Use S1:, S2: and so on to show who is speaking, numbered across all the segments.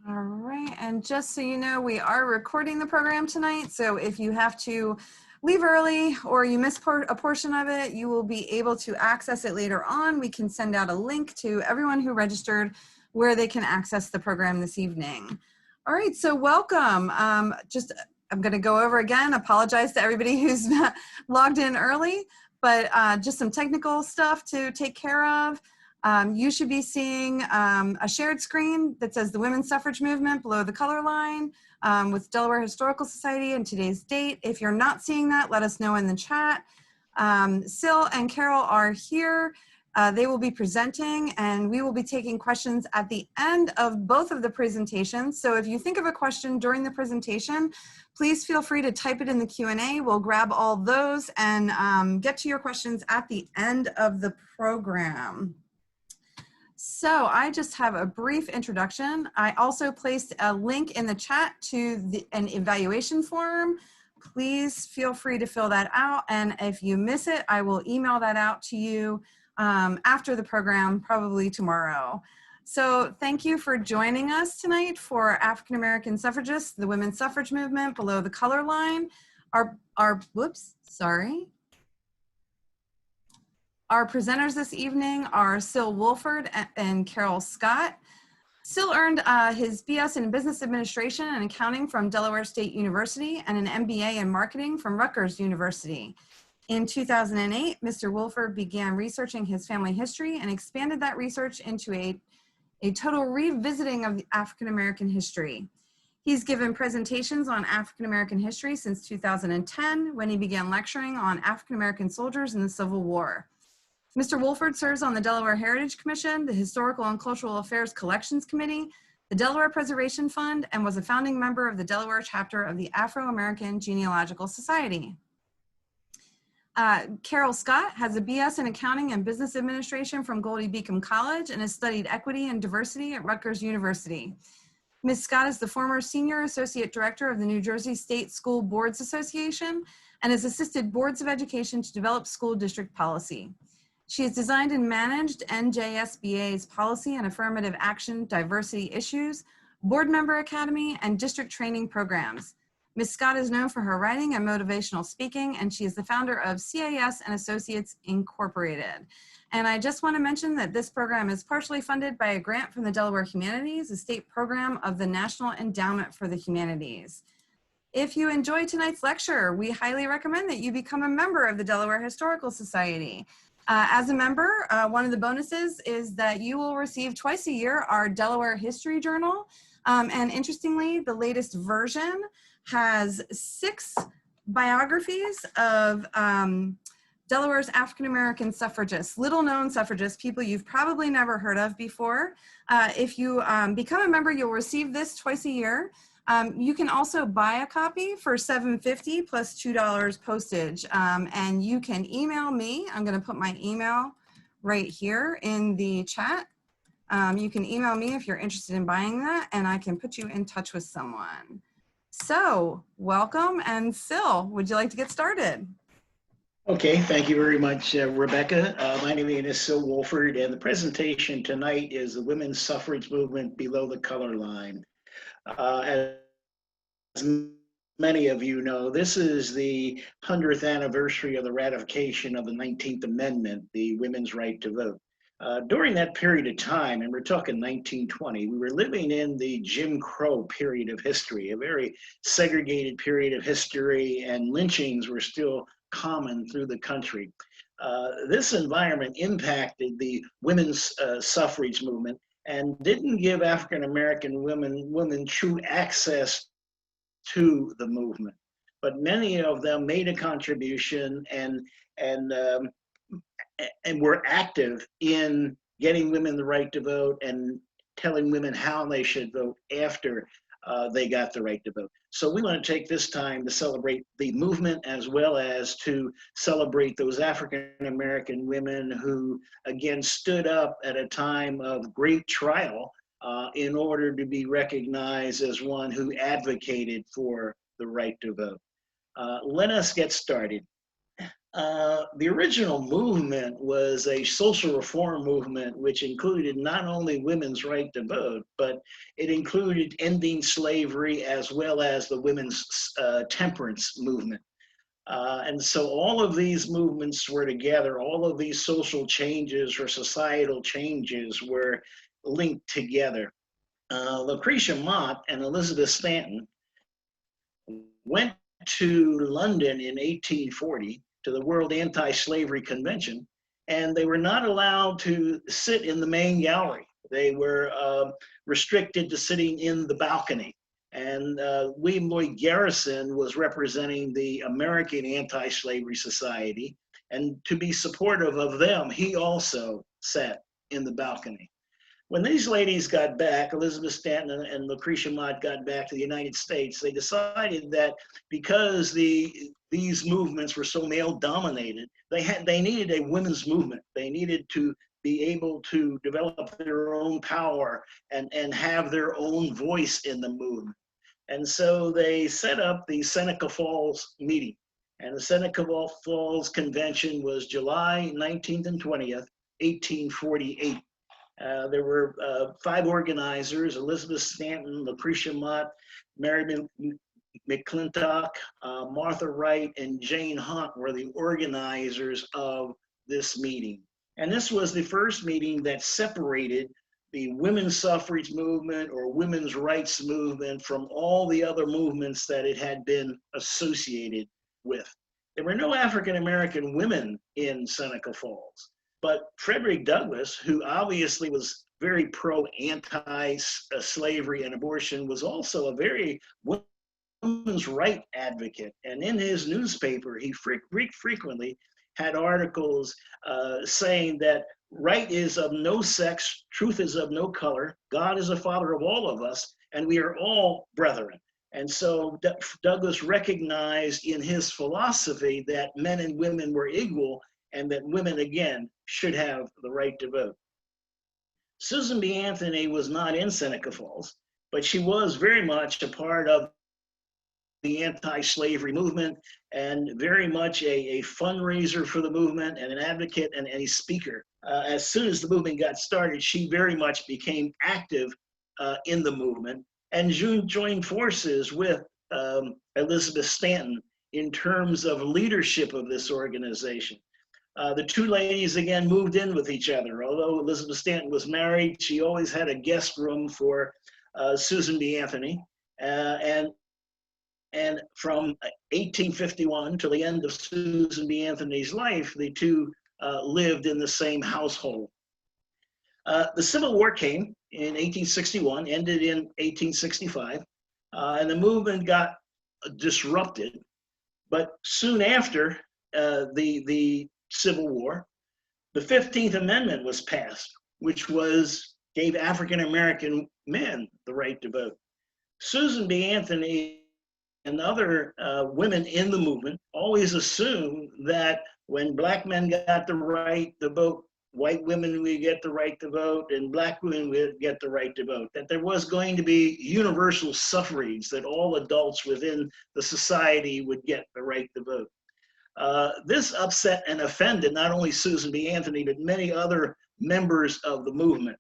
S1: All right, and just so you know, we are recording the program tonight, so if you have to leave early or you miss a portion of it, you will be able to access it later on. We can send out a link to everyone who registered where they can access the program this evening. All right, so welcome. I'm going to go over again, apologize to everybody who's logged in early, but just some technical stuff to take care of. You should be seeing a shared screen that says the Women's Suffrage Movement below the color line with Delaware Historical Society and today's date. If you're not seeing that, let us know in the chat. Sil and Carol are here. They will be presenting and we will be taking questions at the end of both of the presentations. So if you think of a question during the presentation, please feel free to type it in the Q&A. We'll grab all those and get to your questions at the end of the program. So I just have a brief introduction. I also placed a link in the chat to an evaluation form. Please feel free to fill that out. And if you miss it, I will email that out to you after the program, probably tomorrow. So thank you for joining us tonight for African American suffragists, the women's suffrage movement below the color line. Our presenters this evening are Sil Wolford and Carol Scott. Sil earned his BS in Business Administration and Accounting from Delaware State University and an MBA in Marketing from Rutgers University. In 2008, Mr. Wolford began researching his family history and expanded that research into a total revisiting of African American history. He's given presentations on African American history since 2010, when he began lecturing on African American soldiers in the Civil War. Mr. Wolford serves on the Delaware Heritage Commission, the Historical and Cultural Affairs Collections Committee, the Delaware Preservation Fund, and was a founding member of the Delaware chapter of the Afro-American Genealogical Society. Carol Scott has a BS in Accounting and Business Administration from Goldie Beacom College and has studied equity and diversity at Rutgers University. Ms. Scott is the former Senior Associate Director of the New Jersey State School Boards Association and has assisted boards of education to develop school district policy. She has designed and managed NJSBA's policy and affirmative action diversity issues, board member academy, and district training programs. Ms. Scott is known for her writing and motivational speaking, and she is the founder of CAS and Associates Incorporated. And I just want to mention that this program is partially funded by a grant from the Delaware Humanities, a state program of the National Endowment for the Humanities. If you enjoyed tonight's lecture, we highly recommend that you become a member of the Delaware Historical Society. As a member, one of the bonuses is that you will receive twice a year our Delaware History Journal. And interestingly, the latest version has 6 biographies of Delaware's African-American suffragists, little-known suffragists, people you've probably never heard of before. If you become a member, you'll receive this twice a year. You can also buy a copy for $7.50 plus $2 postage, and you can email me. I'm going to put my email right here in the chat. You can email me if you're interested in buying that, and I can put you in touch with someone. So, welcome, and Sil, would you like to get started?
S2: Okay, thank you very much, Rebecca. My name is Sil Wolford, and the presentation tonight is the Women's Suffrage Movement Below the Color Line. As many of you know, this is the 100th anniversary of the ratification of the 19th Amendment, the women's right to vote. During that period of time, and we're talking 1920, we were living in the Jim Crow period of history, a very segregated period of history, and lynchings were still common through the country. This environment impacted the women's suffrage movement and didn't give African-American women true access to the movement. But many of them made a contribution and were active in getting women the right to vote and telling women how they should vote after they got the right to vote. So we want to take this time to celebrate the movement as well as to celebrate those African-American women who, again, stood up at a time of great trial in order to be recognized as one who advocated for the right to vote. Let us get started. The original movement was a social reform movement which included not only women's right to vote, but it included ending slavery as well as the women's temperance movement. And so all of these movements were together, all of these social changes or societal changes were linked together. Lucretia Mott and Elizabeth Stanton went to London in 1840 to the World Anti-Slavery Convention, and they were not allowed to sit in the main gallery. They were restricted to sitting in the balcony. And William Lloyd Garrison was representing the American Anti-Slavery Society. And to be supportive of them, he also sat in the balcony. When these ladies got back, Elizabeth Stanton and Lucretia Mott got back to the United States, they decided that because these movements were so male dominated, they needed a women's movement. They needed to be able to develop their own power and have their own voice in the movement. And so they set up the Seneca Falls meeting. And the Seneca Falls Convention was July 19th and 20th, 1848. There were 5 organizers: Elizabeth Stanton, Lucretia Mott, Mary McClintock, Martha Wright, and Jane Hunt were the organizers of this meeting. And this was the first meeting that separated the women's suffrage movement or women's rights movement from all the other movements that it had been associated with. There were no African-American women in Seneca Falls. But Frederick Douglass, who obviously was very pro-anti-slavery and abortion, was also a very women's right advocate. And in his newspaper, he frequently had articles saying that right is of no sex, truth is of no color, God is a father of all of us, and we are all brethren. And so Douglass recognized in his philosophy that men and women were equal, and that women, again, should have the right to vote. Susan B. Anthony was not in Seneca Falls, but she was very much a part of the anti-slavery movement and very much a fundraiser for the movement and an advocate and a speaker. As soon as the movement got started, she very much became active in the movement and joined forces with Elizabeth Stanton in terms of leadership of this organization. The 2 ladies, again, moved in with each other. Although Elizabeth Stanton was married, she always had a guest room for Susan B. Anthony. And from 1851 to the end of Susan B. Anthony's life, the 2 lived in the same household. The Civil War came in 1861, ended in 1865, and the movement got disrupted. But soon after the Civil War, the 15th Amendment was passed, which gave African-American men the right to vote. Susan B. Anthony and other women in the movement always assumed that when Black men got the right to vote, white women would get the right to vote, and Black women would get the right to vote, that there was going to be universal suffrage, that all adults within the society would get the right to vote. This upset and offended not only Susan B. Anthony, but many other members of the movement.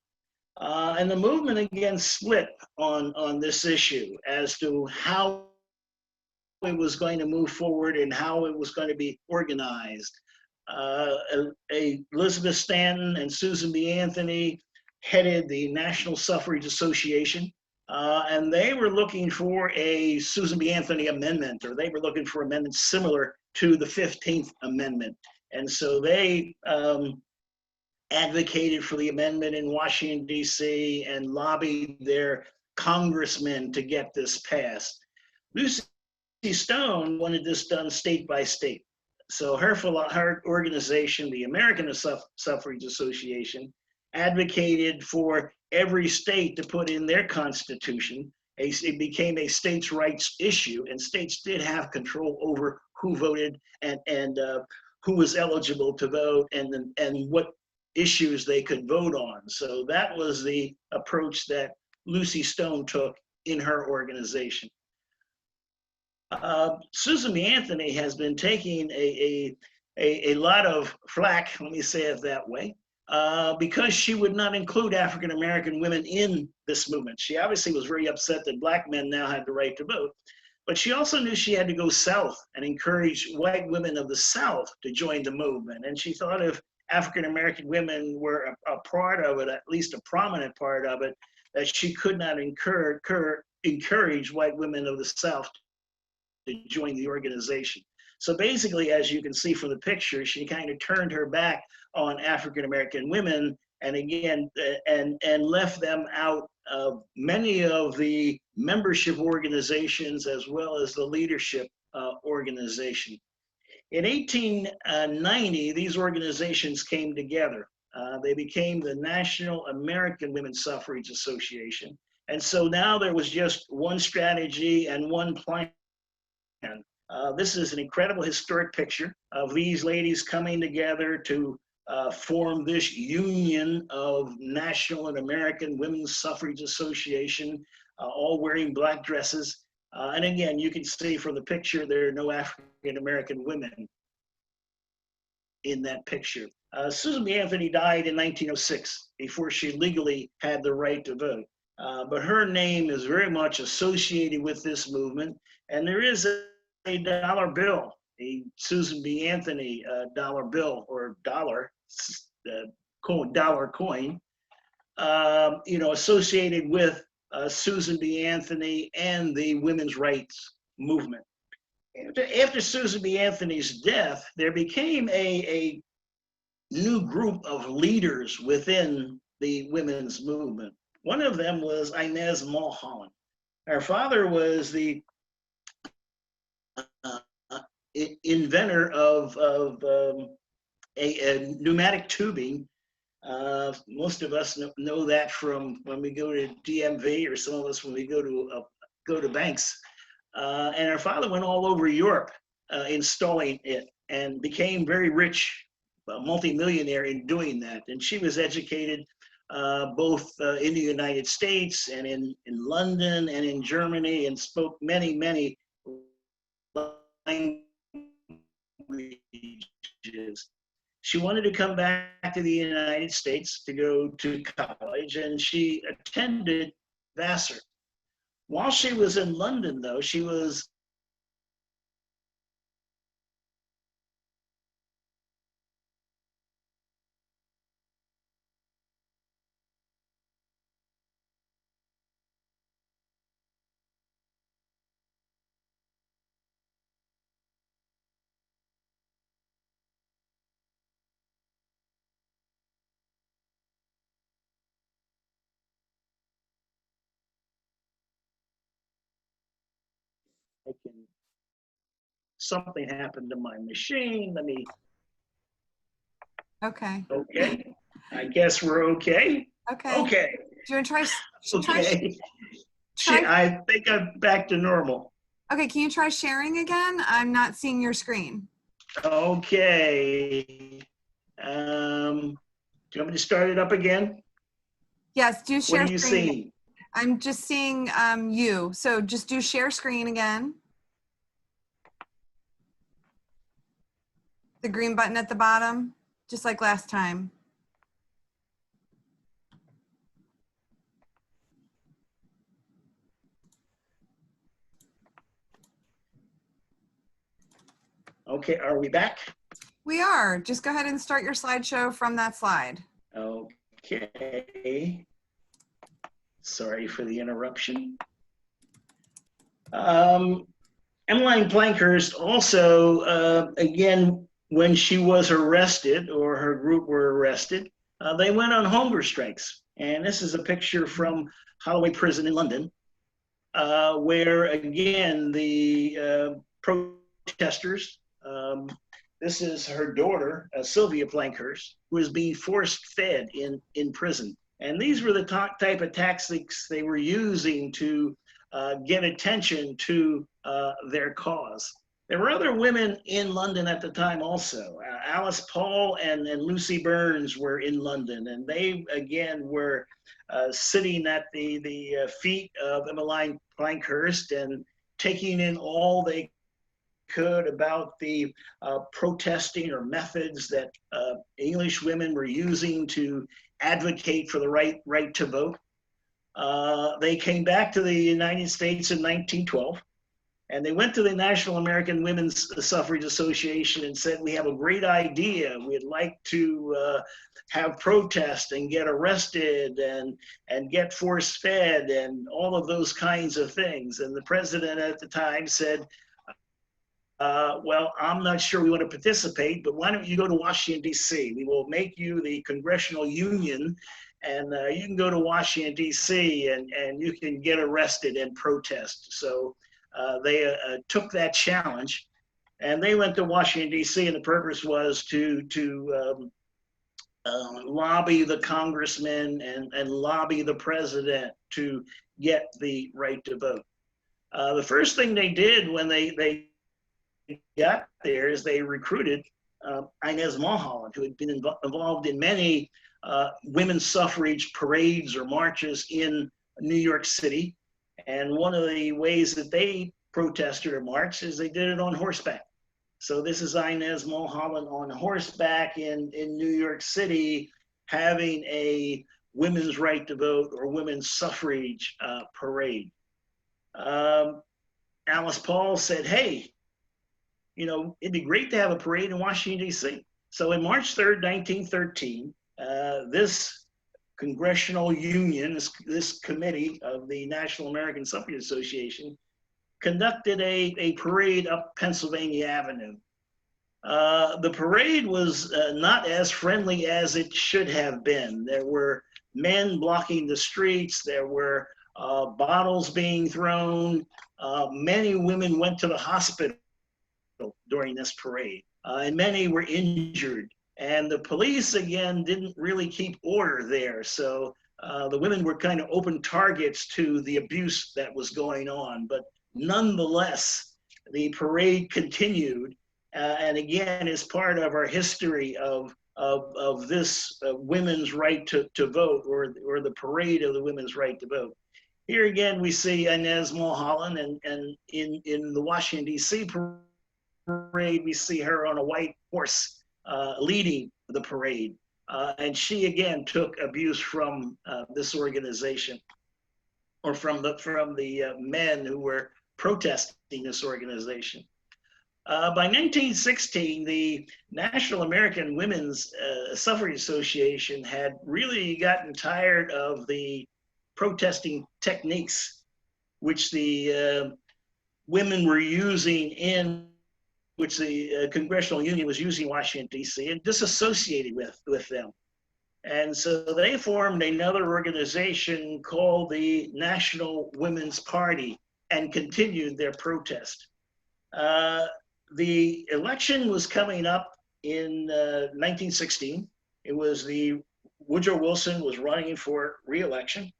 S2: And the movement again split on this issue as to how it was going to move forward and how it was going to be organized. Elizabeth Stanton and Susan B. Anthony headed the National Suffrage Association, and they were looking for a Susan B. Anthony amendment, or they were looking for amendments similar to the 15th Amendment. And so they advocated for the amendment in Washington, D.C., and lobbied their congressmen to get this passed. Lucy Stone wanted this done state by state. So her organization, the American Suffrage Association, advocated for every state to put in their constitution. It became a states' rights issue, and states did have control over who voted and who was eligible to vote and what issues they could vote on. So that was the approach that Lucy Stone took in her organization. Susan B. Anthony has been taking a lot of flack, let me say it that way, because she would not include African American women in this movement. She obviously was very upset that Black men now had the right to vote, but she also knew she had to go south and encourage white women of the South to join the movement. And she thought if African American women were a part of it, at least a prominent part of it, that she could not encourage white women of the South to join the organization. So basically, as you can see from the picture, she kind of turned her back on African American women, and again, and left them out of many of the membership organizations as well as the leadership organization. In 1890, these organizations came together. They became the National American Women's Suffrage Association. And so now there was just one strategy and one plan. This is an incredible historic picture of these ladies coming together to form this union of National and American Women's Suffrage Association, all wearing black dresses. And again, you can see from the picture, there are no African American women in that picture. Susan B. Anthony died in 1906 before she legally had the right to vote. But her name is very much associated with this movement. And there is a dollar bill, a Susan B. Anthony dollar bill or dollar coin, associated with Susan B. Anthony and the women's rights movement. After Susan B. Anthony's death, there became a new group of leaders within the women's movement. One of them was Inez Mulholland. Her father was the inventor of a pneumatic tubing. Most of us know that from when we go to DMV, or some of us when we go to banks. And her father went all over Europe installing it and became very rich, multimillionaire in doing that. And she was educated both in the United States and in London and in Germany, and spoke many, many languages. She wanted to come back to the United States to go to college, and she attended Vassar. While she was in London, though, she was something happened to my machine. Let me.
S1: Okay.
S2: Okay. I guess we're okay.
S1: Okay.
S2: Okay.
S1: Do you want to try?
S2: Okay. I think I'm back to normal.
S1: Okay. Can you try sharing again? I'm not seeing your screen.
S2: Okay. Do you want me to start it up again?
S1: Yes. Do share.
S2: What are you
S1: screen.
S2: seeing?
S1: I'm just seeing you. So just do share screen again. The green button at the bottom, just like last time.
S2: Okay, are we back?
S1: We are. Just go ahead and start your slideshow from that slide.
S2: Okay. Sorry for the interruption. Emmeline Plankhurst also, again, when she was arrested, or her group were arrested, they went on hunger strikes. And this is a picture from Holloway Prison in London, where again, the protesters, this is her daughter, Sylvia Plankhurst, who was being forced fed in prison. And these were the type of tactics they were using to get attention to their cause. There were other women in London at the time also. Alice Paul and Lucy Burns were in London, and they again were sitting at the feet of Emmeline Plankhurst, and taking in all they could about the protesting or methods that English women were using to advocate for the right to vote. They came back to the United States in 1912, and they went to the National American Women's Suffrage Association and said, we have a great idea. We'd like to have protest and get arrested and get force-fed and all of those kinds of things. And the president at the time said, well, I'm not sure we want to participate, but why don't you go to Washington, D.C.? We will make you the Congressional Union, and you can go to Washington, D.C., and you can get arrested and protest. So they took that challenge, and they went to Washington, D.C., and the purpose was to lobby the congressmen and lobby the president to get the right to vote. The first thing they did when they got there is they recruited Inez Mulholland, who had been involved in many women's suffrage parades or marches in New York City. And one of the ways that they protested or marched is they did it on horseback. So this is Inez Mulholland on horseback in New York City having a women's right to vote or women's suffrage parade. Alice Paul said, hey, you know, it'd be great to have a parade in Washington, D.C. So in March 3rd, 1913, this Congressional Union, this committee of the National American Suffrage Association, conducted a parade up Pennsylvania Avenue. The parade was not as friendly as it should have been. There were men blocking the streets. There were bottles being thrown. Many women went to the hospital during this parade, and many were injured. And the police, again, didn't really keep order there. So the women were kind of open targets to the abuse that was going on. But nonetheless, the parade continued. And again, is part of our history of this women's right to vote, or the parade of the women's right to vote. Here again, we see Inez Mulholland, and in the Washington, D.C. parade, we see her on a white horse leading the parade. And she again took abuse from this organization, or from the men who were protesting this organization. By 1916, the National American Women's Suffrage Association had really gotten tired of the protesting techniques which the women were using which the Congressional Union was using in Washington, D.C., and disassociated with them. And so they formed another organization called the National Women's Party and continued their protest. The election was coming up in 1916. It was Woodrow Wilson was running for re-election.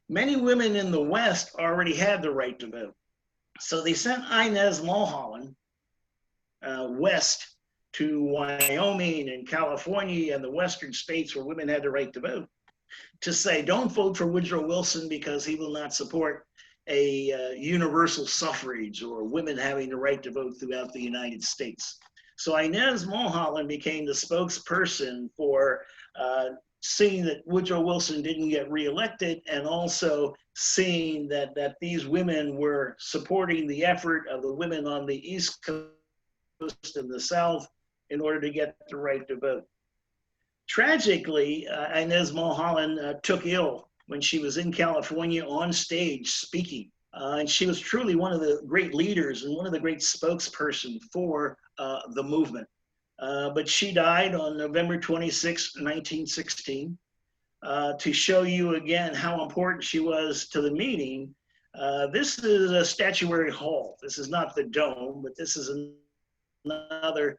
S2: Many women in the West already had the right to vote. So they sent Inez Mulholland west to Wyoming and California and the Western states where women had the right to vote, to say, don't vote for Woodrow Wilson because he will not support a universal suffrage or women having the right to vote throughout the United States. So Inez Mulholland became the spokesperson for seeing that Woodrow Wilson didn't get reelected, and also seeing that these women were supporting the effort of the women on the East Coast and the South in order to get the right to vote. Tragically, Inez Mulholland took ill when she was in California on stage speaking. And she was truly one of the great leaders and one of the great spokespersons for the movement. But she died on November 26, 1916. To show you again how important she was to the meeting, this is a statuary hall. This is not the dome, but this is another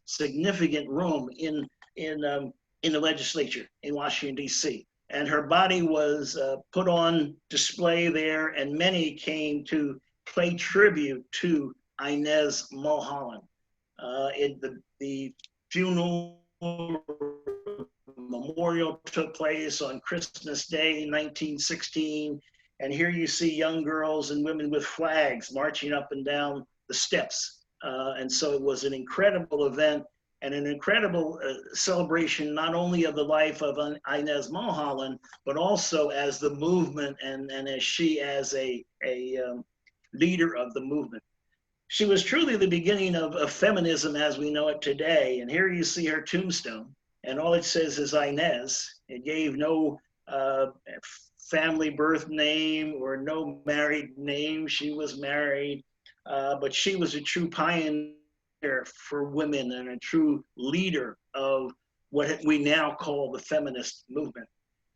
S2: significant room in the legislature in Washington, D.C. And her body was put on display there, and many came to pay tribute to Inez Mulholland. The funeral memorial took place on Christmas Day, 1916, And here you see young girls and women with flags marching up and down the steps. And so it was an incredible event and an incredible celebration, not only of the life of Inez Mulholland, but also as the movement and as she as a leader of the movement. She was truly the beginning of feminism as we know it today. And here you see her tombstone, and all it says is Inez. It gave no family birth name or no married name. She was married, but she was a true pioneer for women and a true leader of what we now call the feminist movement.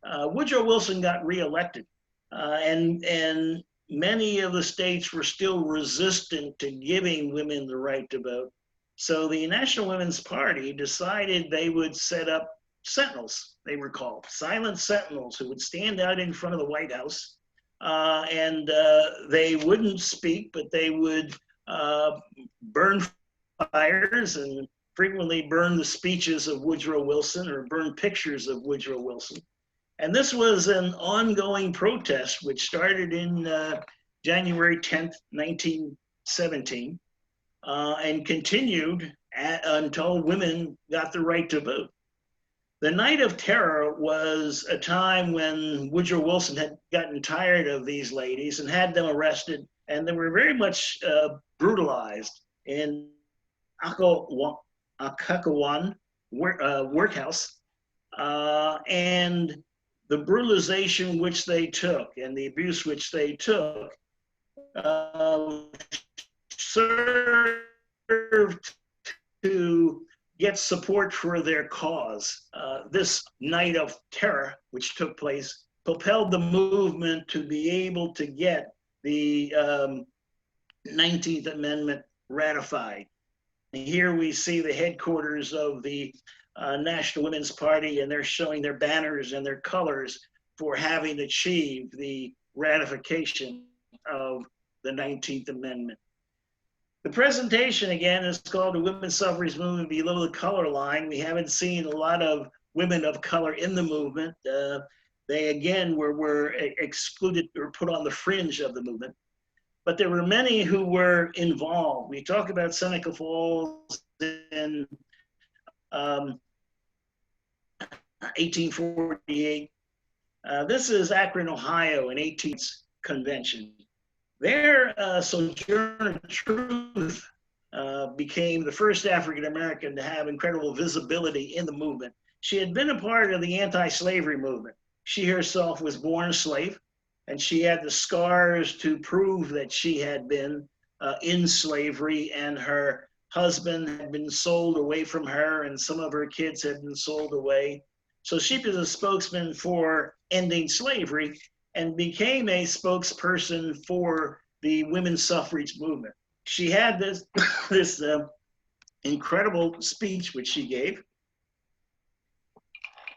S2: Woodrow Wilson got reelected, and many of the states were still resistant to giving women the right to vote. So the National Women's Party decided they would set up sentinels, they were called, silent sentinels, who would stand out in front of the White House, and they wouldn't speak, but they would burn fires and frequently burn the speeches of Woodrow Wilson or burn pictures of Woodrow Wilson. And this was an ongoing protest which started in January 10th, 1917, and continued until women got the right to vote. The Night of Terror was a time when Woodrow Wilson had gotten tired of these ladies and had them arrested, and they were very much brutalized in Occoquan workhouse, and the brutalization which they took and the abuse which they took served to get support for their cause. This Night of Terror, which took place, propelled the movement to be able to get the 19th Amendment ratified. And here we see the headquarters of the National Women's Party, and they're showing their banners and their colors for having achieved the ratification of the 19th Amendment. The presentation, again, is called The Women's Suffrage Movement Below the Color Line. We haven't seen a lot of women of color in the movement. They, again, were excluded or put on the fringe of the movement. But there were many who were involved. We talk about Seneca Falls in 1848. This is Akron, Ohio, an 18th convention. There, Sojourner Truth became the first African-American to have incredible visibility in the movement. She had been a part of the anti-slavery movement. She herself was born a slave, and she had the scars to prove that she had been in slavery, and her husband had been sold away from her, and some of her kids had been sold away. So she was a spokesman for ending slavery and became a spokesperson for the women's suffrage movement. She had this, this incredible speech which she gave,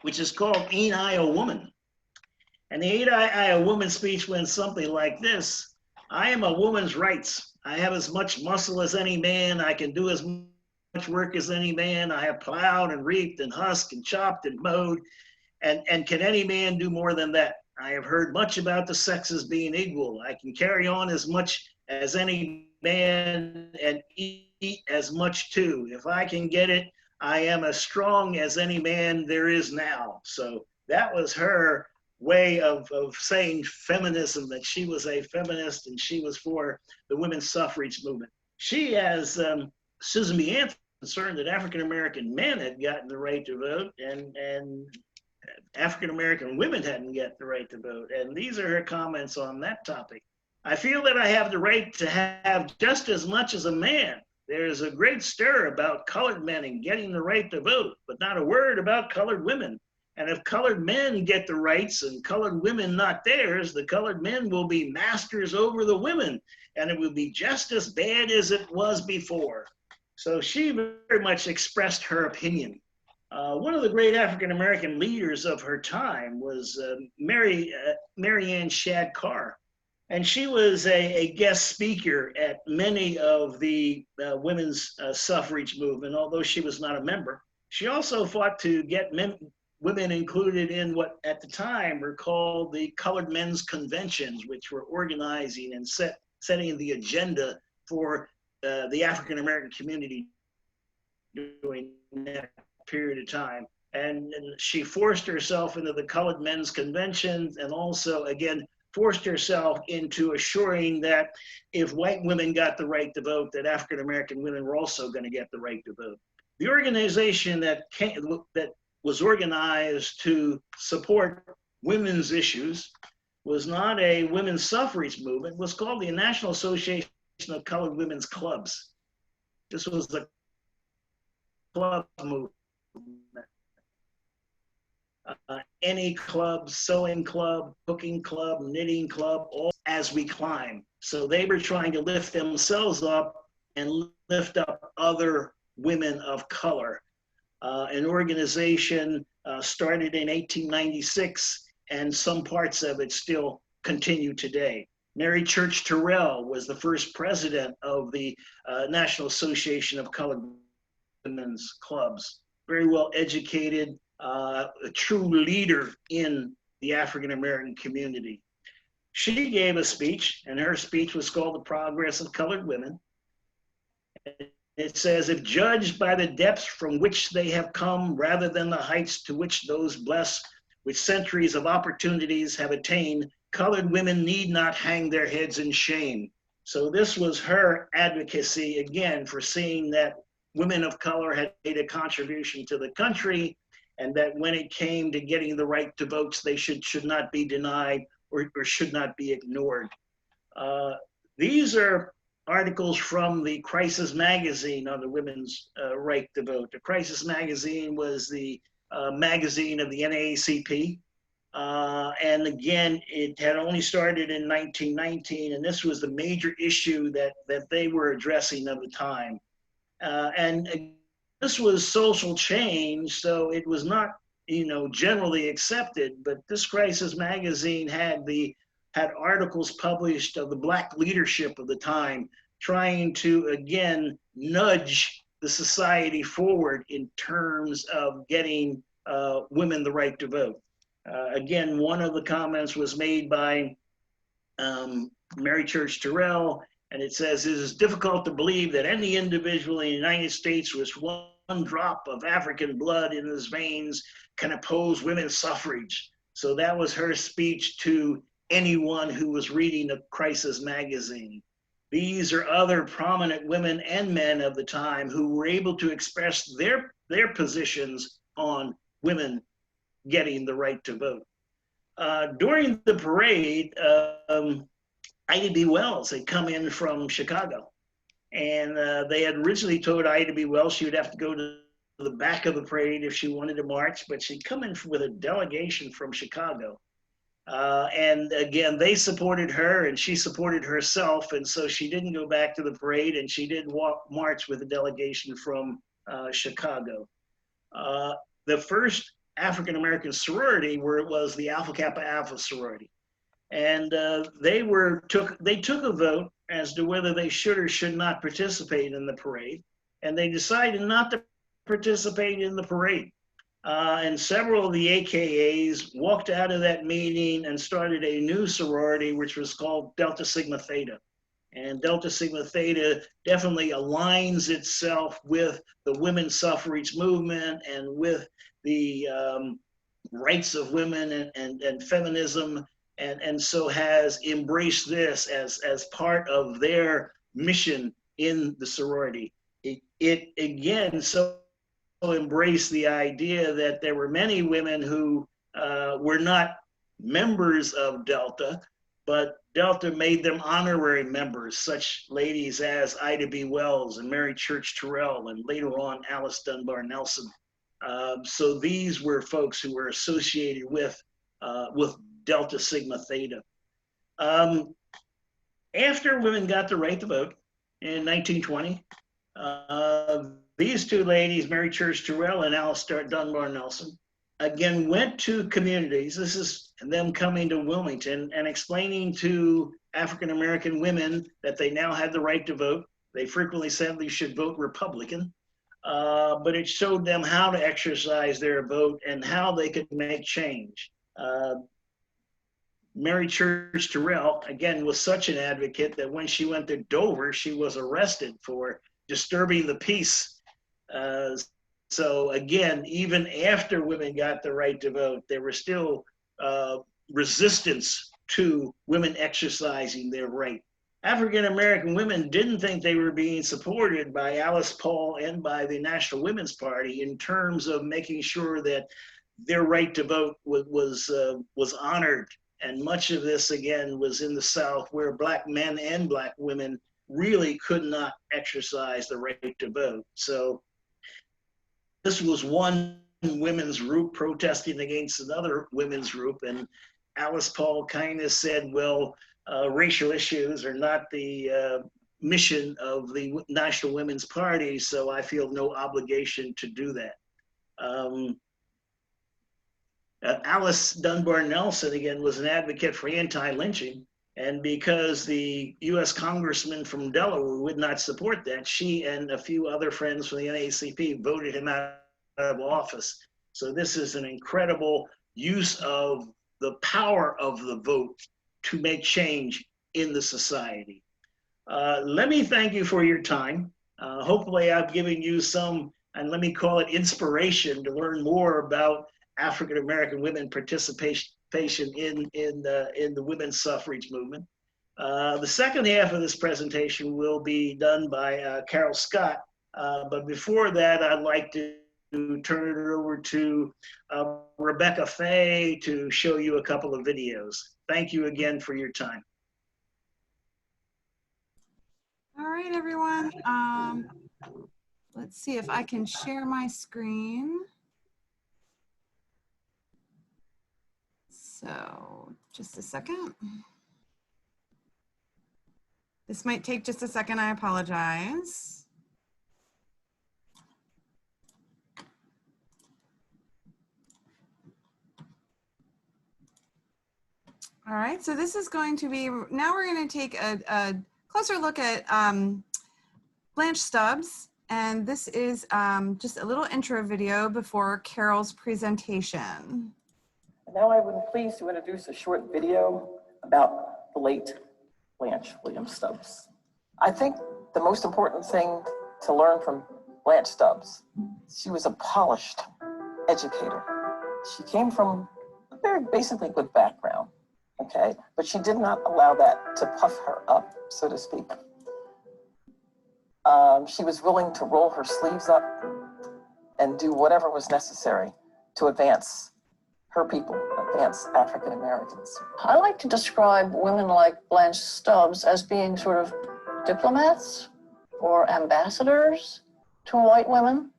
S2: which is called Ain't I a Woman? And the Ain't I a Woman speech went something like this: I am a woman's rights. I have as much muscle as any man. I can do as much work as any man. I have plowed and reaped and husked and chopped and mowed. And can any man do more than that? I have heard much about the sexes being equal. I can carry on as much as any man and eat as much too. If I can get it, I am as strong as any man there is now. So that was her way of saying feminism, that she was a feminist and she was for the women's suffrage movement. She, as Susan B. Anthony, concerned that African-American men had gotten the right to vote and African-American women hadn't got the right to vote. And these are her comments on that topic. I feel that I have the right to have just as much as a man. There's a great stir about colored men and getting the right to vote, but not a word about colored women. And if colored men get the rights and colored women not theirs, the colored men will be masters over the women, and it will be just as bad as it was before. So she very much expressed her opinion. One of the great African-American leaders of her time was Mary Ann Shadd Carr. And she was a guest speaker at many of the women's suffrage movement, although she was not a member. She also fought to get women included in what at the time were called the Colored Men's Conventions, which were organizing and setting the agenda for the African American community during that period of time. And she forced herself into the Colored Men's Conventions, and also, again, forced herself into assuring that if white women got the right to vote, that African American women were also going to get the right to vote. The organization that was organized to support women's issues was not a women's suffrage movement. It was called the National Association of Colored Women's Clubs. This was the club movement. Any club, sewing club, cooking club, knitting club, all as we climb. So they were trying to lift themselves up and lift up other women of color. An organization started in 1896, and some parts of it still continue today. Mary Church Terrell was the first president of the National Association of Colored Women's Clubs. Very well educated, a true leader in the African American community. She gave a speech, and her speech was called The Progress of Colored Women. It says, if judged by the depths from which they have come rather than the heights to which those blessed with centuries of opportunities have attained, colored women need not hang their heads in shame. So this was her advocacy, again, for seeing that women of color had made a contribution to the country, and that when it came to getting the right to votes, they should not be denied or should not be ignored. These are articles from the Crisis magazine on the women's right to vote. The Crisis magazine was the magazine of the NAACP. And again, it had only started in 1919, and this was the major issue that they were addressing at the time. And this was social change, so it was not, generally accepted, but this Crisis magazine had articles published of the Black leadership of the time, trying to, again, nudge the society forward in terms of getting women the right to vote. Again, one of the comments was made by Mary Church Terrell, and it says, it is difficult to believe that any individual in the United States with one drop of African blood in his veins can oppose women's suffrage. So that was her speech to anyone who was reading the Crisis magazine. These are other prominent women and men of the time who were able to express their positions on women getting the right to vote. During the parade, Ida B. Wells had come in from Chicago, and they had originally told Ida B. Wells she would have to go to the back of the parade if she wanted to march, but she'd come in with a delegation from Chicago. And again, they supported her and she supported herself, and so she didn't go back to the parade, and she did march with a delegation from Chicago. The first African-American sorority was the Alpha Kappa Alpha sorority. And they took a vote as to whether they should or should not participate in the parade. And they decided not to participate in the parade. And several of the AKAs walked out of that meeting and started a new sorority, which was called Delta Sigma Theta. And Delta Sigma Theta definitely aligns itself with the women's suffrage movement and with the rights of women and feminism, and so has embraced this as part of their mission in the sorority. It again so embraced the idea that there were many women who were not members of Delta, but Delta made them honorary members, such ladies as Ida B. Wells and Mary Church Terrell, and later on Alice Dunbar Nelson. So these were folks who were associated with Delta Sigma Theta. After women got the right to vote in 1920, these two ladies, Mary Church Terrell and Alice Dunbar Nelson, again went to communities. This is them coming to Wilmington and explaining to African American women that they now had the right to vote. They frequently said they should vote Republican. but it showed them how to exercise their vote and how they could make change. Mary Church Terrell, again, was such an advocate that when she went to Dover, she was arrested for disturbing the peace. So again, even after women got the right to vote, there was still resistance to women exercising their right. African American women didn't think they were being supported by Alice Paul and by the National Women's Party in terms of making sure that their right to vote was honored. And much of this, again, was in the South, where Black men and Black women really could not exercise the right to vote. So this was one women's group protesting against another women's group, and Alice Paul kind of said, well, racial issues are not the mission of the National Women's Party, so I feel no obligation to do that. Alice Dunbar Nelson, again, was an advocate for anti-lynching, and because the US congressman from Delaware would not support that, she and a few other friends from the NAACP voted him out of office. So this is an incredible use of the power of the vote to make change in the society. Let me thank you for your time. Hopefully I've given you some, and let me call it inspiration, to learn more about African American women participation in the women's suffrage movement. The second half of this presentation will be done by Carol Scott, but before that, I'd like to turn it over to Rebecca Fay to show you a couple of videos. Thank you again for your time.
S1: All right, everyone. Let's see if I can share my screen. So just a second. This might take just a second, I apologize. All right, so this is going to be, now we're going to take a closer look at Blanche Stubbs, and this is just a little intro video before Carol's presentation.
S3: Now I would be pleased to introduce a short video about the late Blanche William Stubbs. I think the most important thing to learn from Blanche Stubbs, she was a polished educator. She came from a very basically good background, okay? But she did not allow that to puff her up, so to speak. She was willing to roll her sleeves up and do whatever was necessary to advance her people, advance African Americans.
S4: I like to describe women like Blanche Stubbs as being sort of diplomats or ambassadors to white women.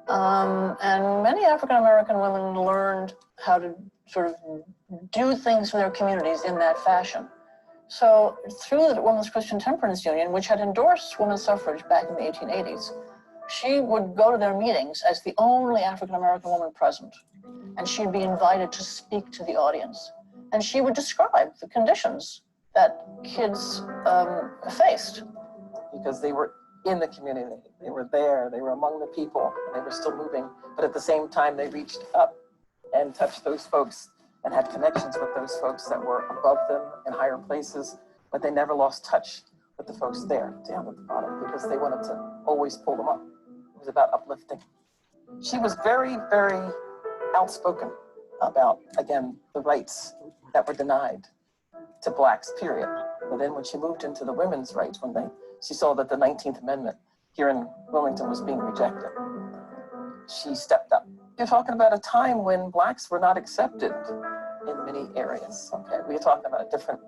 S4: And many African American women learned how to sort of do things for their communities in that fashion. So through the Women's Christian Temperance Union, which had endorsed women's suffrage back in the 1880s, she would go to their meetings as the only African American woman present. And she'd be invited to speak to the audience. And she would describe the conditions that kids faced.
S3: Because they were in the community, they were there, they were among the people, they were still moving, but at the same time they reached up and touched those folks and had connections with those folks that were above them in higher places, but they never lost touch with the folks there down at the bottom because they wanted to always pull them up. It was about uplifting. She was very, very outspoken about, again, the rights that were denied to Blacks, period. But then when she moved into the women's rights, she saw that the 19th Amendment here in Wilmington was being rejected, she stepped up. You're talking about a time when Blacks were not accepted in many areas, okay? We're talking about different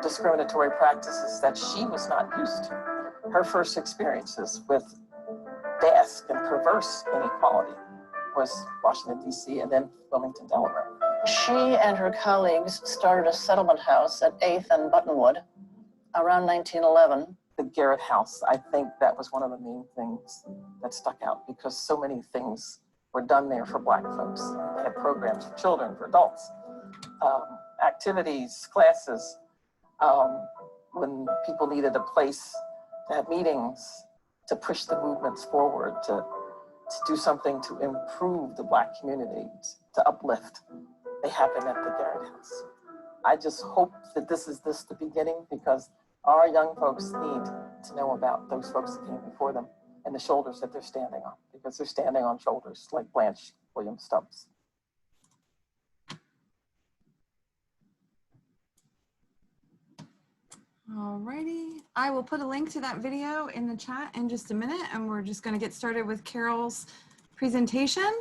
S3: discriminatory practices that she was not used to. Her first experiences with vast and perverse inequality was Washington, D.C., and then Wilmington, Delaware.
S4: She and her colleagues started a settlement house at 8th and Buttonwood around 1911.
S3: The Garrett House, I think that was one of the main things that stuck out because so many things were done there for Black folks. They had programs for children, for adults, activities, classes. When people needed a place to have meetings, to push the movements forward, to do something to improve the Black community, to uplift. They happen at the Garrett House. I just hope that this is the beginning, because our young folks need to know about those folks that came before them and the shoulders that they're standing on, because they're standing on shoulders like Blanche Williams Stubbs.
S1: Alrighty, I will put a link to that video in the chat in just a minute, and we're just going to get started with Carol's presentation.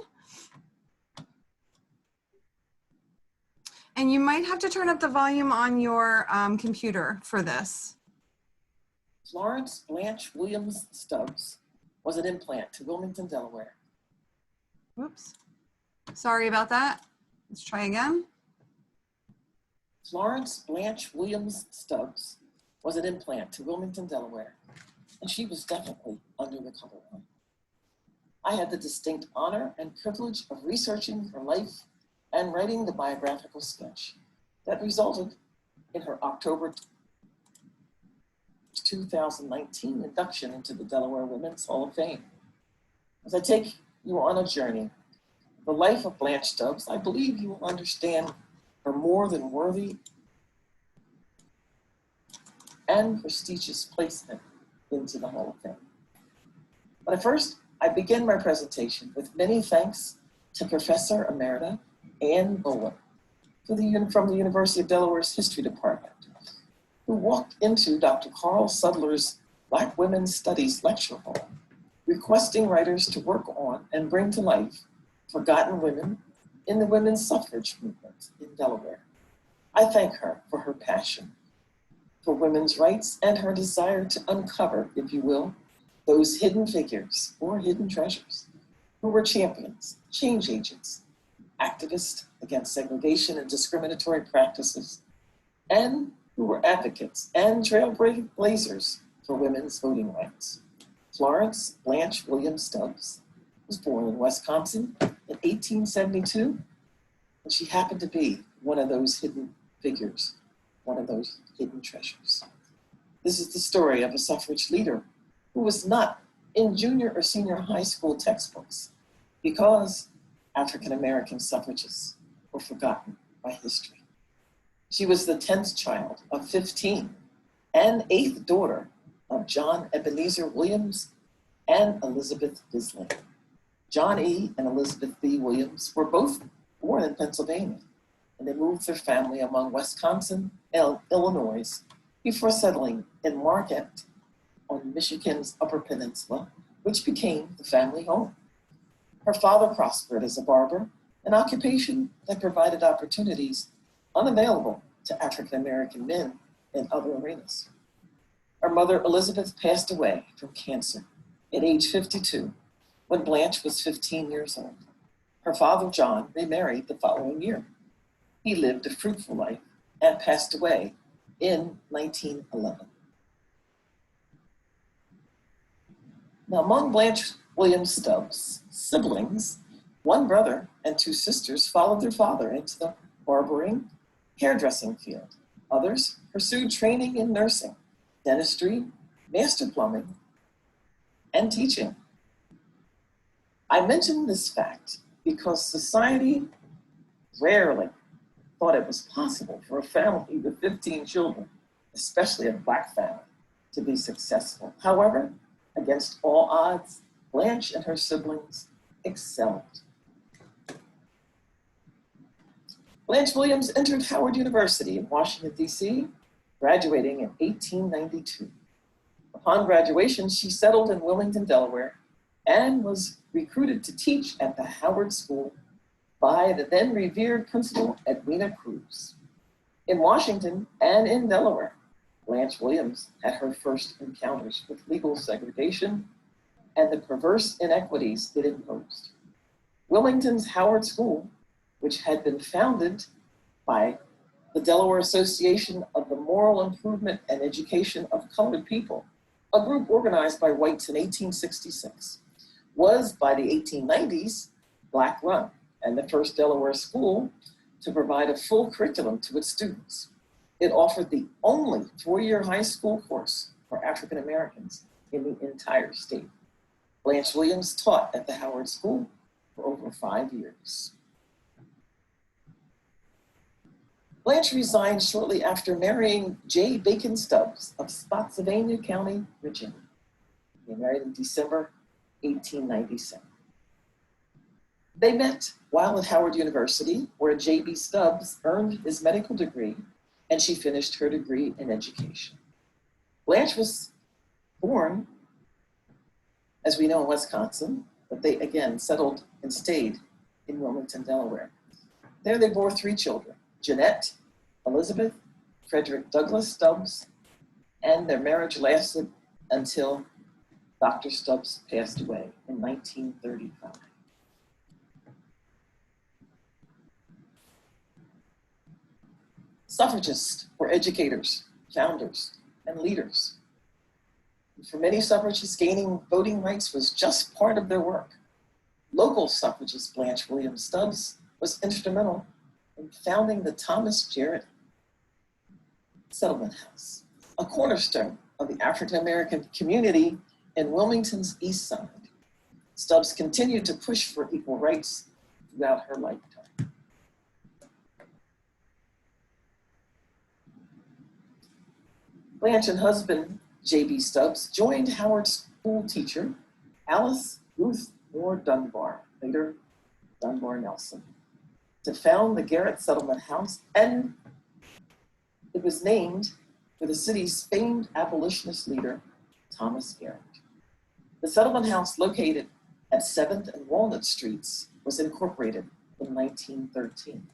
S1: And you might have to turn up the volume on your computer for this.
S3: Florence Blanche Williams Stubbs was an implant to Wilmington, Delaware.
S1: Whoops, sorry about that. Let's try again.
S3: Florence Blanche Williams Stubbs was an implant to Wilmington, Delaware, and she was definitely under the color line. I had the distinct honor and privilege of researching her life and writing the biographical sketch that resulted in her October 2019 induction into the Delaware Women's Hall of Fame. As I take you on a journey, the life of Blanche Stubbs, I believe you will understand her more than worthy and prestigious placement into the Hall of Fame. But first, I begin my presentation with many thanks to Professor Emerita Ann Bowen from the University of Delaware's History Department, who walked into Dr. Carl Sudler's Black Women's Studies lecture hall, requesting writers to work on and bring to life forgotten women in the women's suffrage movement in Delaware. I thank her for her passion for women's rights and her desire to uncover, if you will, those hidden figures or hidden treasures who were champions, change agents, activists against segregation and discriminatory practices, and who were advocates and trailblazers for women's voting rights. Florence Blanche Williams Stubbs was born in Wisconsin in 1872, and she happened to be one of those hidden figures, one of those hidden treasures. This is the story of a suffrage leader who was not in junior or senior high school textbooks because African-American suffragists were forgotten by history. She was the 10th child of 15 and 8th daughter of John Ebenezer Williams and Elizabeth Bisley. John E. and Elizabeth B. Williams were both born in Pennsylvania, and they moved their family among Wisconsin and Illinois before settling in Marquette on Michigan's Upper Peninsula, which became the family home. Her father prospered as a barber, an occupation that provided opportunities unavailable to African-American men in other arenas. Her mother, Elizabeth, passed away from cancer at age 52 when Blanche was 15 years old. Her father, John, remarried the following year. He lived a fruitful life and passed away in 1911. Now, among Blanche Williams Stubbs' siblings, one brother and two sisters followed their father into the barbering, hairdressing field. Others pursued training in nursing, dentistry, master plumbing, and teaching. I mention this fact because society rarely thought it was possible for a family with 15 children, especially a Black family, to be successful. However, against all odds, Blanche and her siblings excelled. Blanche Williams entered Howard University in Washington, D.C., graduating in 1892. Upon graduation, she settled in Wilmington, Delaware, and was recruited to teach at the Howard School by the then revered principal Edwina Cruz. In Washington and in Delaware, Blanche Williams had her first encounters with legal segregation and the perverse inequities it imposed. Wilmington's Howard School, which had been founded by the Delaware Association of the Moral Improvement and Education of Colored People, a group organized by whites in 1866, was by the 1890s Black run and the first Delaware school to provide a full curriculum to its students. It offered the only four-year high school course for African Americans in the entire state. Blanche Williams taught at the Howard School for over 5 years. Blanche resigned shortly after marrying J. Bacon Stubbs of Spotsylvania County, Virginia. They married in December 1897. They met while at Howard University, where J.B. Stubbs earned his medical degree, and she finished her degree in education. Blanche was born, as we know, in Wisconsin, but they again settled and stayed in Wilmington, Delaware. There they bore 3 children: Jeanette, Elizabeth, Frederick Douglass Stubbs, and their marriage lasted until Dr. Stubbs passed away in 1935. Suffragists were educators, founders, and leaders. And for many suffragists, gaining voting rights was just part of their work. Local suffragist Blanche Williams Stubbs was instrumental in founding the Thomas Jarrett Settlement House, a cornerstone of the African American community in Wilmington's East Side. Stubbs continued to push for equal rights throughout her lifetime. Blanche and husband, J.B. Stubbs, joined Howard School teacher Alice Ruth Moore Dunbar, later Dunbar Nelson, to found the Garrett Settlement House, and it was named for the city's famed abolitionist leader, Thomas Garrett. The settlement house, located at 7th and Walnut Streets, was incorporated in 1913.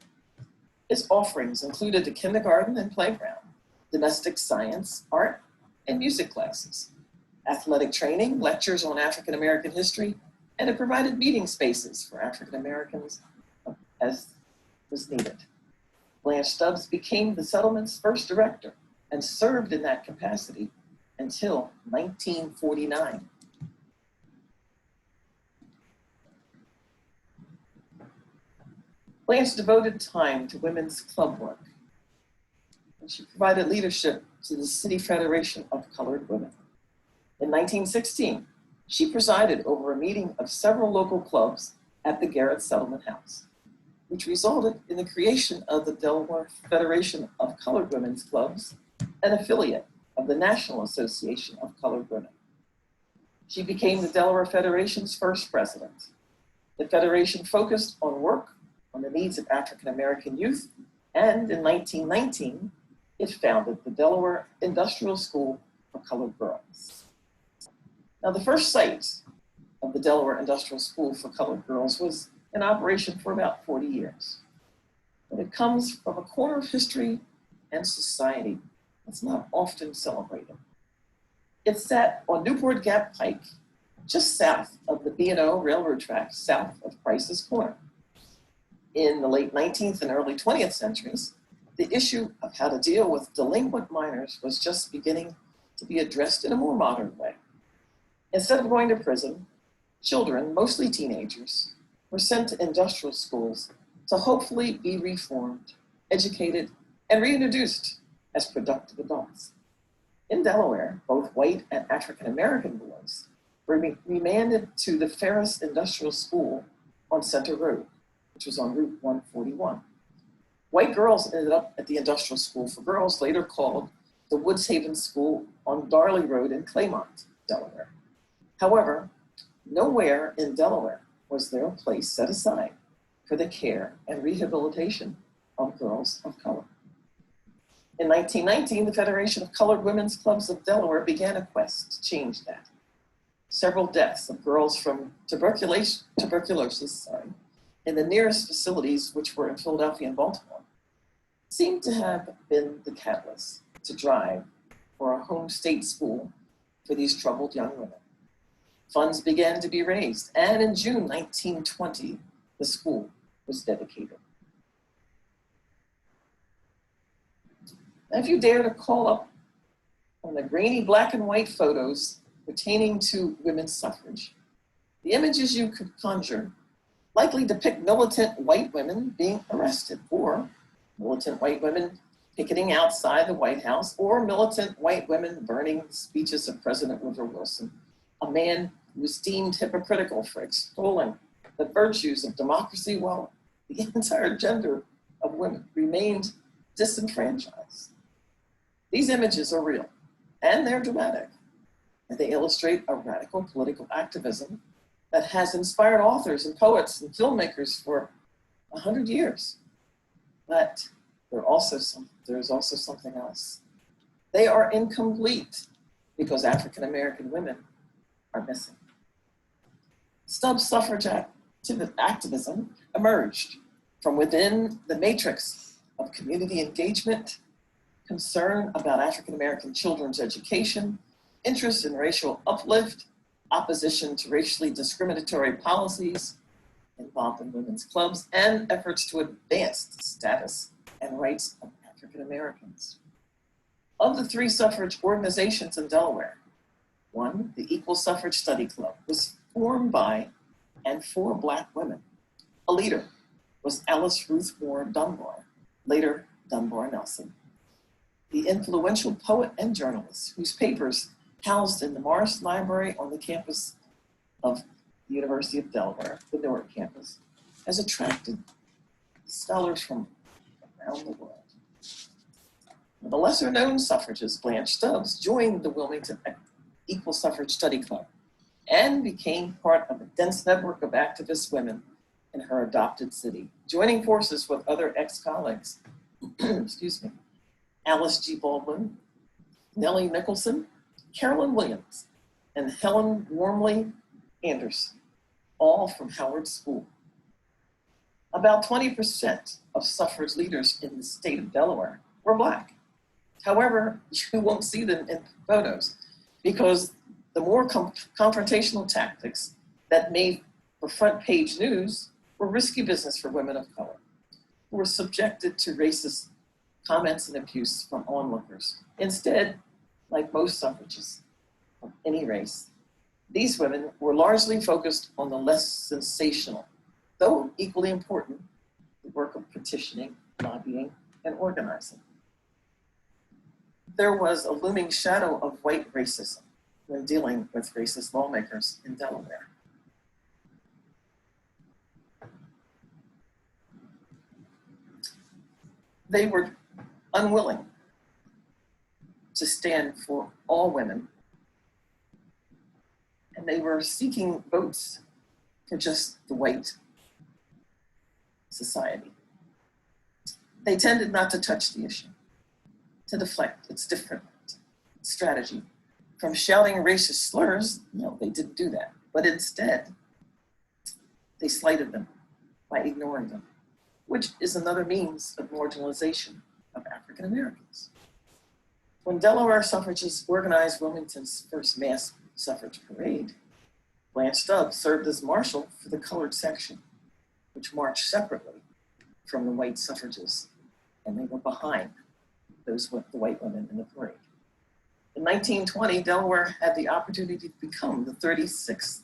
S3: Its offerings included a kindergarten and playground, domestic science, art, and music classes, athletic training, lectures on African American history, and it provided meeting spaces for African Americans as was needed. Blanche Stubbs became the settlement's first director and served in that capacity until 1949. Blanche devoted time to women's club work, and she provided leadership to the City Federation of Colored Women. In 1916, she presided over a meeting of several local clubs at the Garrett Settlement House, which resulted in the creation of the Delaware Federation of Colored Women's Clubs, an affiliate of the National Association of Colored Women. She became the Delaware Federation's first president. The Federation focused on work on the needs of African American youth, and in 1919, it founded the Delaware Industrial School for Colored Girls. Now, the first site of the Delaware Industrial School for Colored Girls was in operation for about 40 years. But it comes from a corner of history and society that's not often celebrated. It sat on Newport Gap Pike, just south of the B&O railroad tracks, south of Price's Corner. In the late 19th and early 20th centuries, the issue of how to deal with delinquent minors was just beginning to be addressed in a more modern way. Instead of going to prison, children, mostly teenagers, were sent to industrial schools to hopefully be reformed, educated, and reintroduced as productive adults. In Delaware, both white and African American boys were remanded to the Ferris Industrial School on Center Road, which was on Route 141. White girls ended up at the Industrial School for Girls, later called the Woods Haven School on Darley Road in Claymont, Delaware. However, nowhere in Delaware was there a place set aside for the care and rehabilitation of girls of color. In 1919, the Federation of Colored Women's Clubs of Delaware began a quest to change that. Several deaths of girls from tuberculosis in the nearest facilities, which were in Philadelphia and Baltimore, seemed to have been the catalyst to drive for a home state school for these troubled young women. Funds began to be raised, and in June 1920, the school was dedicated. Now, if you dare to call up on the grainy black and white photos pertaining to women's suffrage, the images you could conjure likely depict militant white women being arrested, or militant white women picketing outside the White House, or militant white women burning speeches of President Woodrow Wilson, a man who was deemed hypocritical for extolling the virtues of democracy while the entire gender of women remained disenfranchised. These images are real, and they're dramatic, and they illustrate a radical political activism that has inspired authors and poets and filmmakers for 100 years. But there's also something else. They are incomplete because African American women are missing. Stubbs' suffrage activism emerged from within the matrix of community engagement, concern about African American children's education, interest in racial uplift, opposition to racially discriminatory policies involved in women's clubs, and efforts to advance the status and rights of African Americans. Of the 3 suffrage organizations in Delaware, one, the Equal Suffrage Study Club, was formed by and for Black women. A leader was Alice Ruth Moore Dunbar, later Dunbar Nelson, the influential poet and journalist whose papers housed in the Morris Library on the campus of the University of Delaware, the Newark campus, has attracted scholars from around the world. The lesser-known suffragist Blanche Stubbs joined the Wilmington Equal Suffrage Study Club and became part of a dense network of activist women in her adopted city, joining forces with other ex-colleagues, excuse me, Alice G. Baldwin, Nellie Nicholson, Carolyn Williams, and Helen Wormley Anderson, all from Howard School. About 20% of suffrage leaders in the state of Delaware were Black. However, you won't see them in photos because the more confrontational tactics that made for front page news were risky business for women of color, who were subjected to racist comments and abuse from onlookers. Instead, like most suffragists of any race, these women were largely focused on the less sensational, though equally important, the work of petitioning, lobbying, and organizing. There was a looming shadow of white racism when dealing with racist lawmakers in Delaware. They were unwilling to stand for all women, and they were seeking votes for just the white society. They tended not to touch the issue, to deflect its different strategy. From shouting racist slurs, no, they didn't do that. But instead, they slighted them by ignoring them, which is another means of marginalization of African Americans. When Delaware suffragists organized Wilmington's first mass suffrage parade, Blanche Stubbs served as marshal for the colored section, which marched separately from the white suffragists, and they were behind the white women in the parade. In 1920, Delaware had the opportunity to become the 36th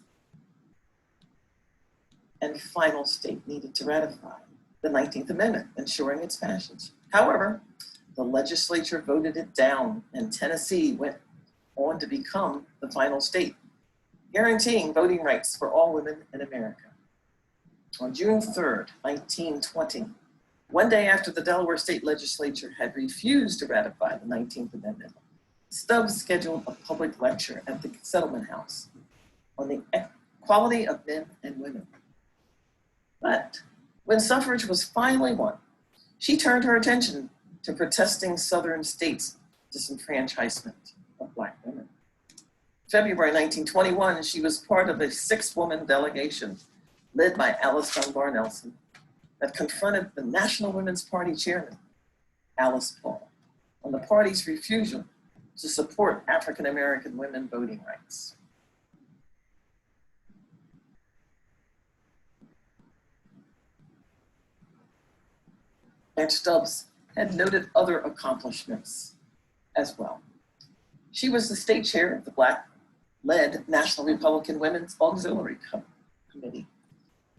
S3: and final state needed to ratify the 19th Amendment, ensuring its passage. However, the legislature voted it down, and Tennessee went on to become the final state, guaranteeing voting rights for all women in America. On June 3rd, 1920, one day after the Delaware state legislature had refused to ratify the 19th Amendment, Stubbs scheduled a public lecture at the Settlement House on the equality of men and women. But when suffrage was finally won, she turned her attention to protesting Southern states' disenfranchisement of Black women. February 1921, she was part of a 6-woman delegation led by Alice Dunbar Nelson that confronted the National Women's Party chairman, Alice Paul, on the party's refusal to support African American women voting rights. Blanche Stubbs had noted other accomplishments as well. She was the state chair of the Black-led National Republican Women's Auxiliary Committee.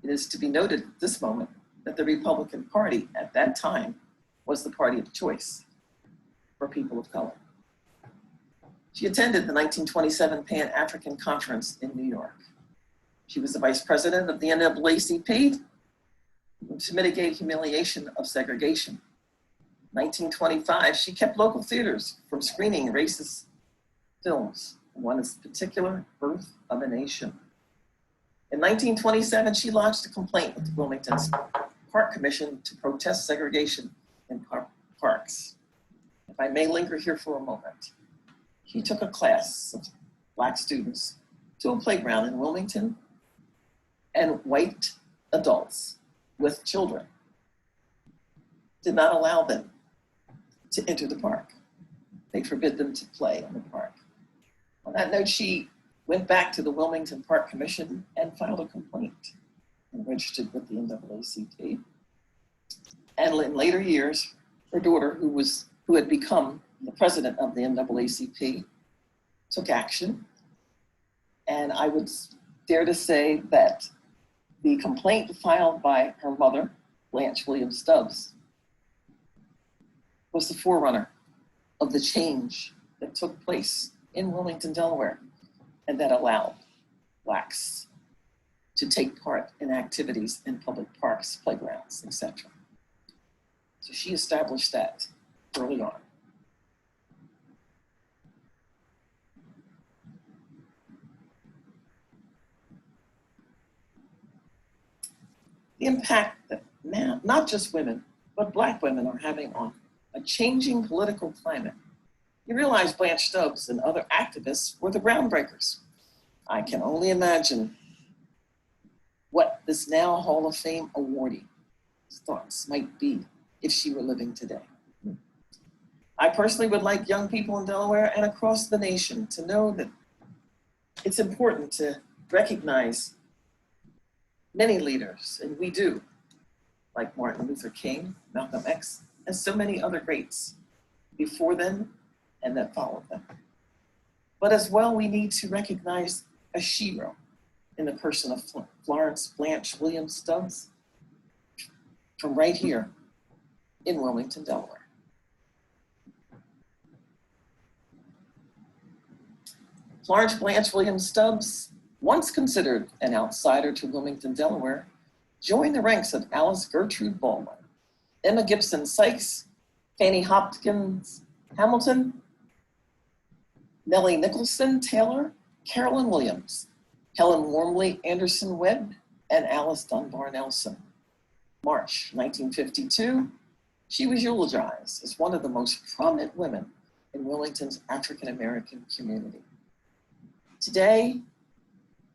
S3: It is to be noted at this moment that the Republican Party at that time was the party of choice for people of color. She attended the 1927 Pan-African Conference in New York. She was the vice president of the NAACP to mitigate humiliation of segregation. 1925, she kept local theaters from screening racist films, one in particular, Birth of a Nation. In 1927, she lodged a complaint with the Wilmington Park Commission to protest segregation in parks. If I may linger here for a moment, she took a class of Black students to a playground in Wilmington, and white adults with children did not allow them to enter the park. They forbid them to play in the park. On that note, she went back to the Wilmington Park Commission and filed a complaint and registered with the NAACP. And in later years, her daughter, who had become the president of the NAACP, took action. And I would dare to say that the complaint filed by her mother, Blanche Williams Stubbs, was the forerunner of the change that took place in Wilmington, Delaware, and that allowed Blacks to take part in activities in public parks, playgrounds, etc. So she established that early on. The impact that now, not just women, but Black women are having on a changing political climate. You realize Blanche Stubbs and other activists were the groundbreakers. I can only imagine what this now Hall of Fame awardee's thoughts might be if she were living today. I personally would like young people in Delaware and across the nation to know that it's important to recognize many leaders, and we do, like Martin Luther King, Malcolm X, and so many other greats before them and that followed them. But as well, we need to recognize a shero in the person of Florence Blanche Williams Stubbs from right here in Wilmington, Delaware. Florence Blanche Williams Stubbs, once considered an outsider to Wilmington, Delaware, joined the ranks of Alice Gertrude Baldwin, Emma Gibson Sykes, Fanny Hopkins Hamilton, Nellie Nicholson Taylor, Carolyn Williams, Helen Wormley Anderson Webb, and Alice Dunbar Nelson. March 1952, she was eulogized as one of the most prominent women in Wilmington's African American community. Today,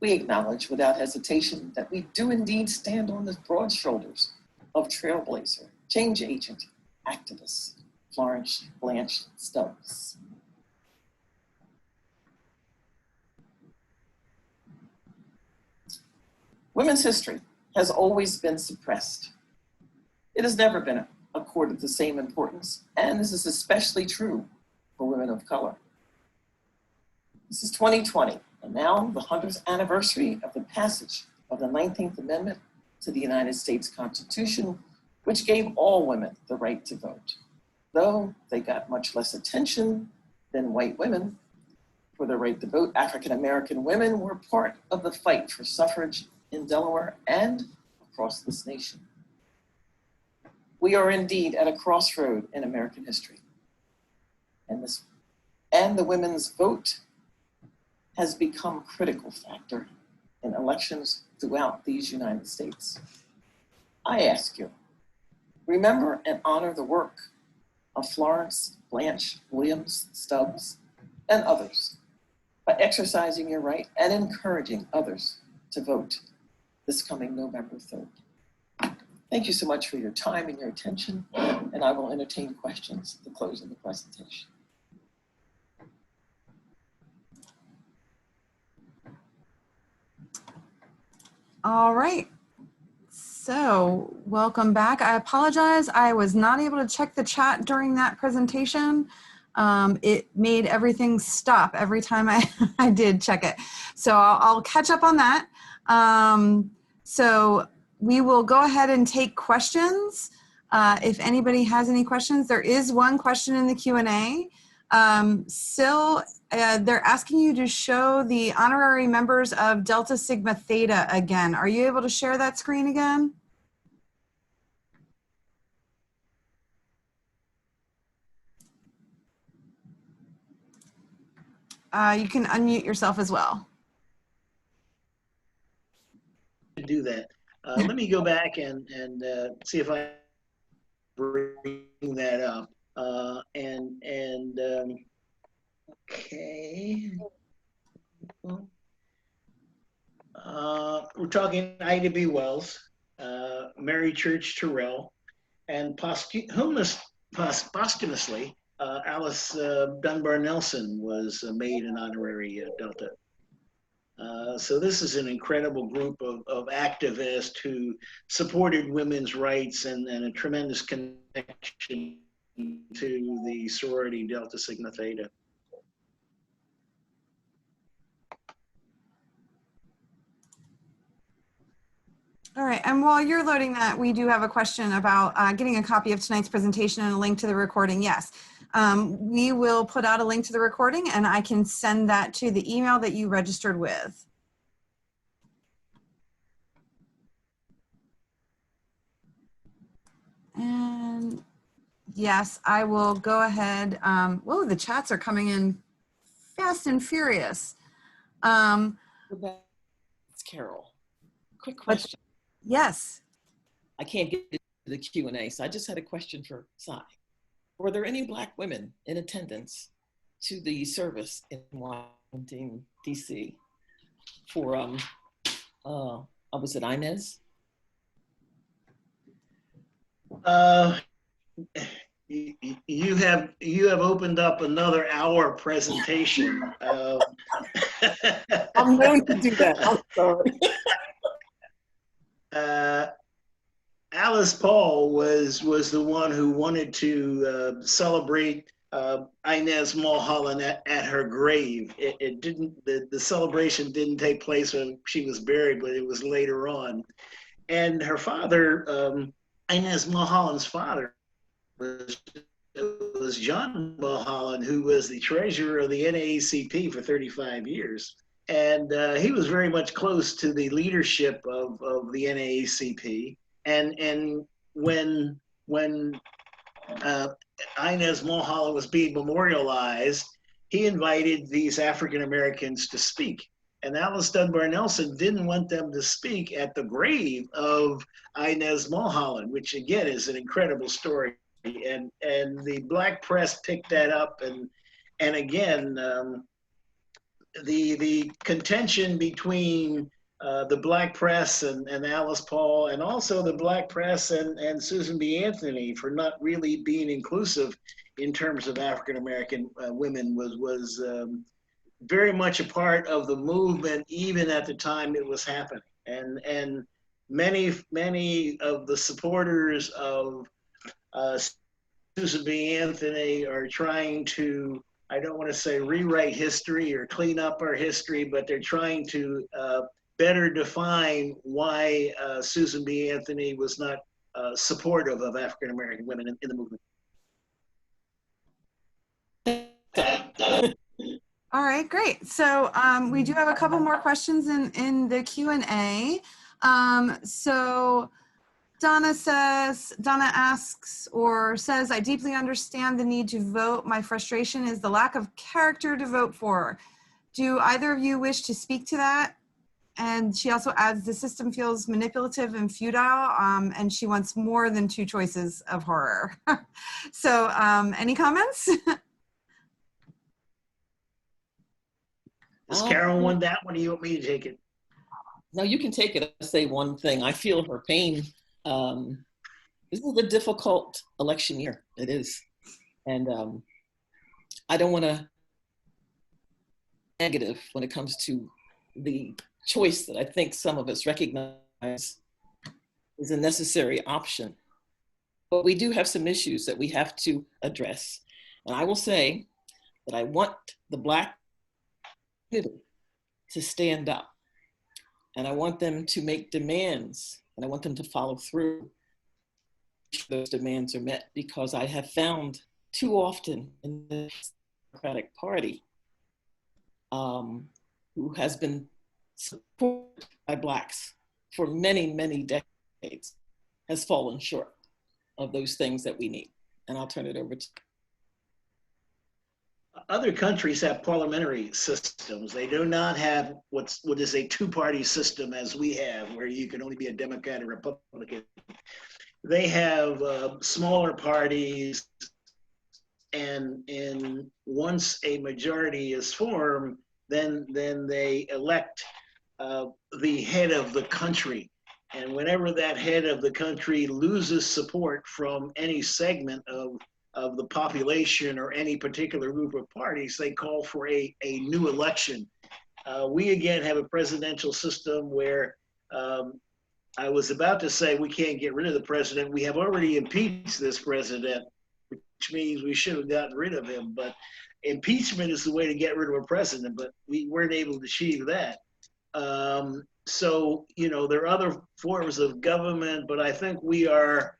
S3: we acknowledge without hesitation that we do indeed stand on the broad shoulders of trailblazer, change agent, activist, Florence Blanche Stubbs. Women's history has always been suppressed. It has never been accorded the same importance, and this is especially true for women of color. This is 2020, and now the 100th anniversary of the passage of the 19th Amendment to the United States Constitution, which gave all women the right to vote. Though they got much less attention than white women for the right to vote, African American women were part of the fight for suffrage in Delaware and across this nation. We are indeed at a crossroad in American history. And the women's vote has become a critical factor in elections throughout these United States. I ask you, remember and honor the work of Florence Blanche Williams Stubbs and others by exercising your right and encouraging others to vote this coming November 3rd. Thank you so much for your time and your attention, and I will entertain questions at the close of the presentation.
S1: All right. So welcome back. I apologize. I was not able to check the chat during that presentation. It made everything stop every time I did check it. So I'll catch up on that. So we will go ahead and take questions. If anybody has any questions, there is one question in the Q&A. Sil, they're asking you to show the honorary members of Delta Sigma Theta again. Are you able to share that screen again? You can unmute yourself as well.
S2: To do that. Let me go back and see if I bring that up. Okay. We're talking Ida B. Wells, Mary Church Terrell, and posthumously, Alice Dunbar Nelson was made an honorary Delta. So this is an incredible group of activists who supported women's rights and a tremendous connection to the sorority Delta Sigma Theta.
S1: All right, and while you're loading that, we do have a question about getting a copy of tonight's presentation and a link to the recording. Yes, we will put out a link to the recording and I can send that to the email that you registered with. And yes, I will go ahead. Whoa, the chats are coming in fast and furious.
S5: It's Carol. Quick question.
S1: Yes.
S5: I can't get to the Q&A, so I just had a question for Cy. Were there any Black women in attendance to the service in Washington, D.C. for, was it Inez?
S2: You have opened up another hour presentation.
S5: I'm known to do that. I'm sorry.
S2: Alice Paul was the one who wanted to celebrate Inez Mulholland at her grave. It didn't. The celebration didn't take place when she was buried, but it was later on. And her father, Inez Mulholland's father, was John Mulholland, who was the treasurer of the NAACP for 35 years. And he was very much close to the leadership of the NAACP. And when Inez Mulholland was being memorialized, he invited these African Americans to speak. And Alice Dunbar Nelson didn't want them to speak at the grave of Inez Mulholland, which again is an incredible story. And the Black press picked that up, and again, the contention between the Black press and Alice Paul, and also the Black press and Susan B. Anthony for not really being inclusive in terms of African American women was very much a part of the movement, even at the time it was happening. And many of the supporters of Susan B. Anthony are trying to, I don't want to say rewrite history or clean up our history, but they're trying to better define why Susan B. Anthony was not supportive of African American women in the movement.
S1: All right, great. So we do have a couple more questions in the Q&A. So Donna asks or says, I deeply understand the need to vote. My frustration is the lack of character to vote for. Do either of you wish to speak to that? And she also adds, the system feels manipulative and futile, and she wants more than two choices of horror. So any comments?
S2: Does Carol want that one, or you want me to take it?
S5: No, you can take it. I'll say one thing. I feel her pain. This is a difficult election year. It is. And I don't want to negative when it comes to the choice that I think some of us recognize is a necessary option. But we do have some issues that we have to address. And I will say that I want the Black community to stand up. And I want them to make demands, and I want them to follow through. sure those demands are met, because I have found too often in the Democratic Party, who has been supported by Blacks for many, many decades, has fallen short of those things that we need. And I'll turn it over to.
S2: Other countries have parliamentary systems. They do not have what is a two-party system as we have, where you can only be a Democrat or Republican. They have smaller parties, and once a majority is formed, then they elect the head of the country. And whenever that head of the country loses support from any segment of the population or any particular group of parties, they call for a new election. We again have a presidential system where I was about to say we can't get rid of the president. We have already impeached this president, which means we should have gotten rid of him. But impeachment is the way to get rid of a president, but we weren't able to achieve that. So, you know, there are other forms of government, but I think we are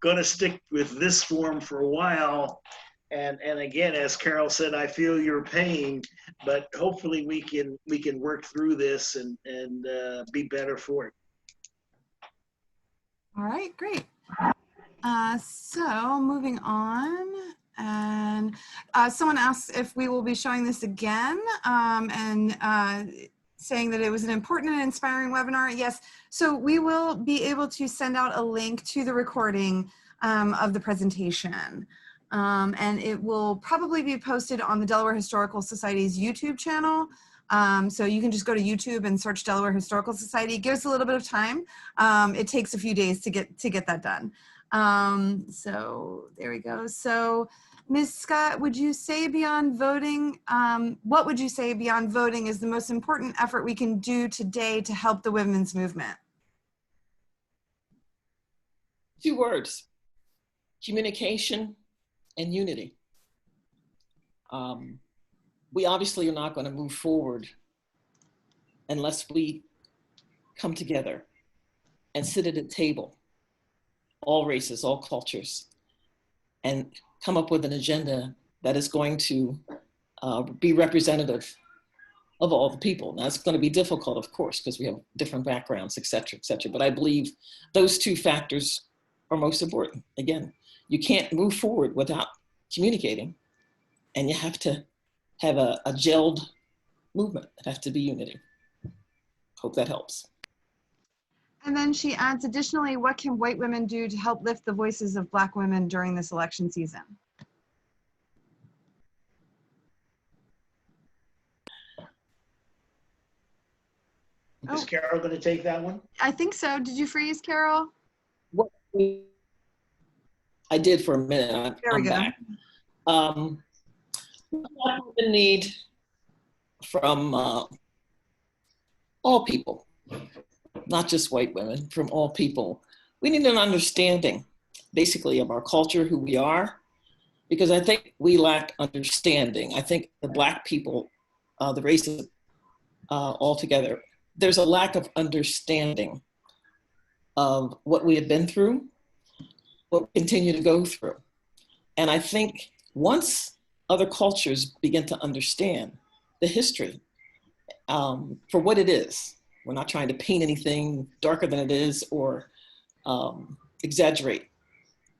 S2: going to stick with this form for a while. And again, as Carol said, I feel your pain, but hopefully we can work through this and be better for it.
S1: All right, great. So moving on, and someone asked if we will be showing this again, and saying that it was an important and inspiring webinar. Yes, so we will be able to send out a link to the recording of the presentation. And it will probably be posted on the Delaware Historical Society's YouTube channel. So you can just go to YouTube and search Delaware Historical Society. Give us a little bit of time. It takes a few days to get that done. So there we go. So Ms. Scott, would you say beyond voting, what would you say beyond voting is the most important effort we can do today to help the women's movement?
S5: 2 words: communication and unity. We obviously are not going to move forward unless we come together and sit at a table, all races, all cultures, and come up with an agenda that is going to be representative of all the people. Now, it's going to be difficult, of course, because we have different backgrounds, et cetera, but I believe those 2 factors are most important. Again, you can't move forward without communicating, and you have to have a gelled movement. It has to be unity. Hope that helps.
S1: And then she adds, additionally, what can white women do to help lift the voices of Black women during this election season?
S2: Is Carol going to take that one?
S1: I think so. Did you freeze, Carol?
S5: What I did for a minute.
S1: There we go.
S5: Back. What we need from all people, not just white women, from all people. We need an understanding, basically, of our culture, who we are, because I think we lack understanding. I think the Black people, the races altogether, there's a lack of understanding of what we have been through, what we continue to go through. And I think once other cultures begin to understand the history for what it is, we're not trying to paint anything darker than it is or exaggerate.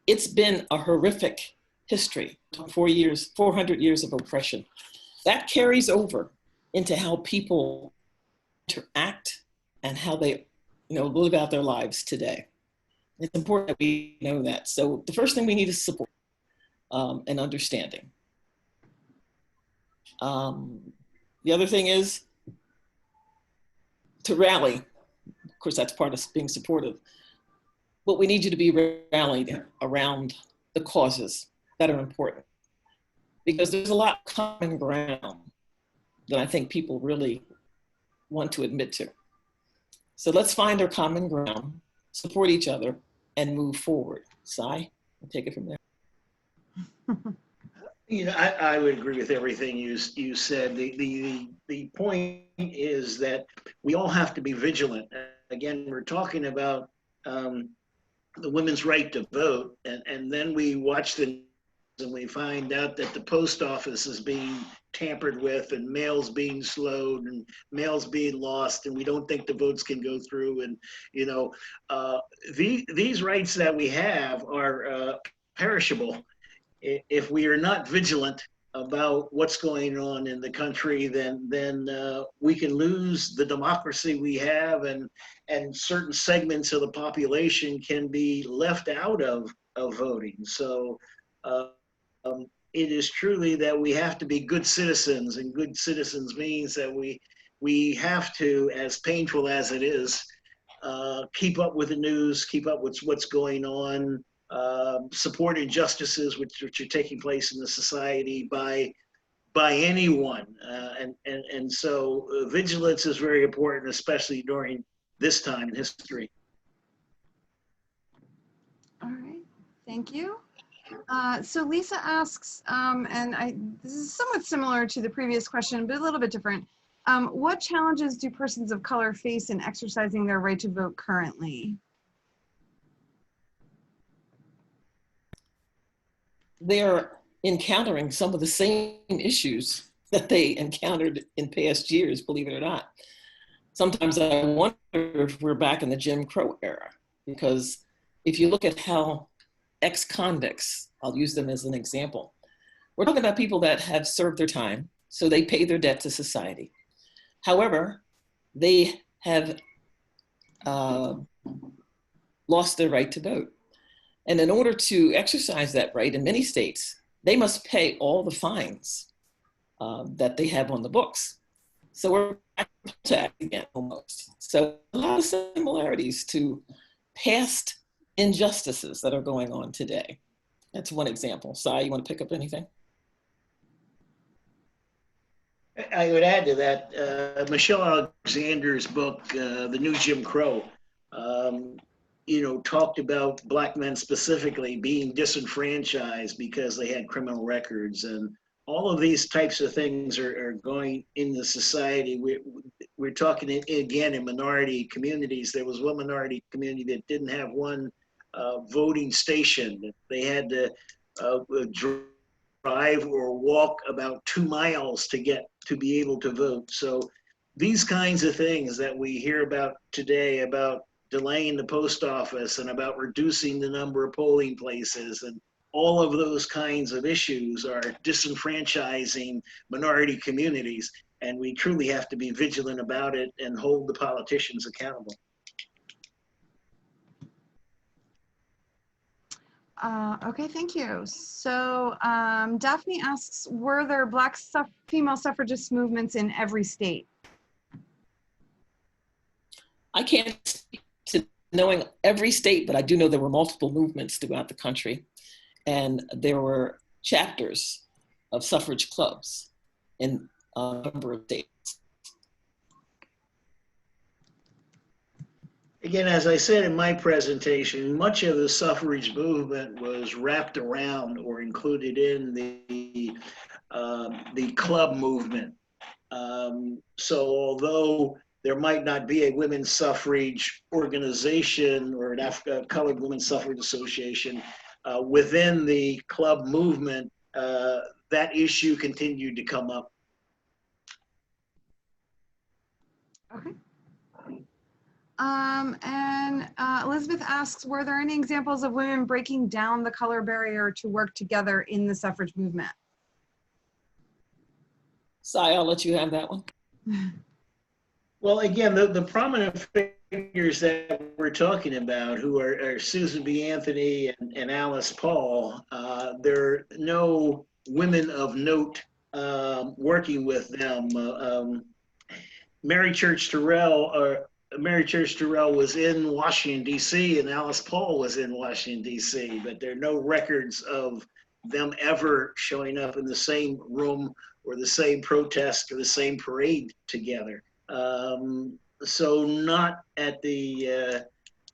S5: It's been a horrific history, 400 years of oppression. That carries over into how people interact and how they live out their lives today. It's important that we know that. So the first thing we need is support and understanding. The other thing is to rally. Of course, that's part of being supportive. But we need you to be rallied around the causes that are important. Because there's a lot of common ground that I think people really want to admit to. So let's find our common ground, support each other, and move forward. Sai, I'll take it from there.
S2: I would agree with everything you said. The point is that we all have to be vigilant. Again, we're talking about the women's right to vote, and then we watch the and we find out that the post office is being tampered with and mails being slowed and mails being lost, and we don't think the votes can go through. And you know, these rights that we have are perishable if we are not vigilant about what's going on in the country. Then we can lose the democracy we have, and certain segments of the population can be left out of voting. So it is truly that we have to be good citizens, and good citizens means that we have to, as painful as it is, keep up with the news, keep up with what's going on, support injustices which are taking place in the society by anyone, and so vigilance is very important, especially during this time in history.
S1: All right, thank you. So Lisa asks, this is somewhat similar to the previous question, but a little bit different. What challenges do persons of color face in exercising their right to vote currently?
S5: They're encountering some of the same issues that they encountered in past years, believe it or not. Sometimes I wonder if we're back in the Jim Crow era, because if you look at how ex-convicts, I'll use them as an example, we're talking about people that have served their time, so they pay their debt to society. However, they have lost their right to vote. And in order to exercise that right in many states, they must pay all the fines that they have on the books. So we're back to again almost. So a lot of similarities to past injustices that are going on today. That's one example. Sai, you want to pick up anything?
S2: I would add to that, Michelle Alexander's book, The New Jim Crow, talked about Black men specifically being disenfranchised because they had criminal records, and all of these types of things are going in the society. We're talking again in minority communities. There was one minority community that didn't have one voting station. They had to drive or walk about 2 miles to be able to vote. So these kinds of things that we hear about today, about delaying the post office and about reducing the number of polling places, and all of those kinds of issues are disenfranchising minority communities, and we truly have to be vigilant about it and hold the politicians accountable.
S1: Okay, thank you. So Daphne asks, were there Black female suffragist movements in every state?
S5: I can't speak to knowing every state, but I do know there were multiple movements throughout the country. And there were chapters of suffrage clubs in a number of states.
S2: Again, as I said in my presentation, much of the suffrage movement was wrapped around or included in the club movement. So although there might not be a women's suffrage organization or an colored women's suffrage association, within the club movement, that issue continued to come up.
S1: Okay. And Elizabeth asks, were there any examples of women breaking down the color barrier to work together in the suffrage movement?
S5: Sai, I'll let you have that one.
S2: Well, again, the prominent figures that we're talking about, who are Susan B. Anthony and Alice Paul, there are no women of note working with them. Mary Church Terrell was in Washington, D.C., and Alice Paul was in Washington, D.C., but there are no records of them ever showing up in the same room or the same protest or the same parade together. So not at the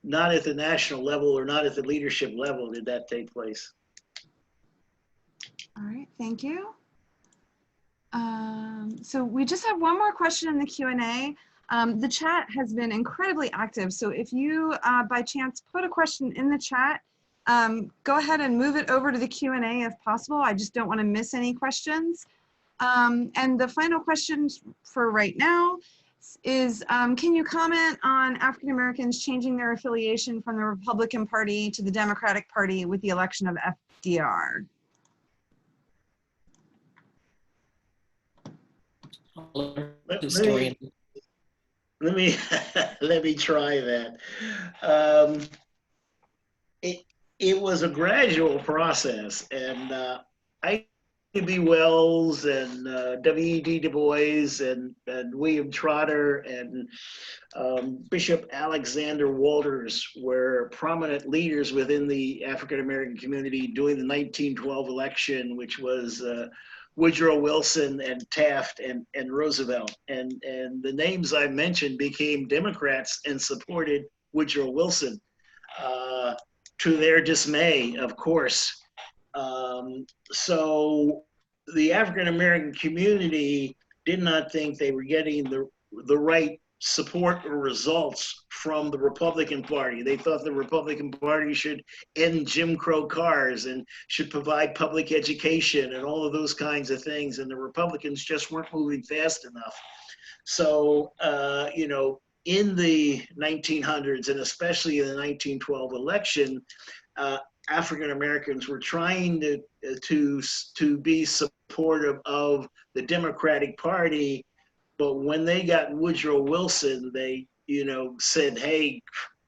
S2: national level or not at the leadership level did that take place.
S1: All right, thank you. So we just have one more question in the Q&A. The chat has been incredibly active. So if you, by chance, put a question in the chat, go ahead and move it over to the Q&A if possible. I just don't want to miss any questions. And the final question for right now is, can you comment on African Americans changing their affiliation from the Republican Party to the Democratic Party with the election of FDR?
S5: Historian.
S2: Let me let me try that. It was a gradual process, and I.B. Wells and W.E.D. Du Bois and William Trotter and Bishop Alexander Walters were prominent leaders within the African American community during the 1912 election, which was Woodrow Wilson and Taft and Roosevelt. And the names I mentioned became Democrats and supported Woodrow Wilson, to their dismay, of course. So the African American community did not think they were getting the right support or results from the Republican Party. They thought the Republican Party should end Jim Crow cars and should provide public education and all of those kinds of things. And the Republicans just weren't moving fast enough. So, you know, in the 1900s and especially in the 1912 election, African Americans were trying to be supportive of the Democratic Party, but when they got Woodrow Wilson, they, you know, said, "Hey,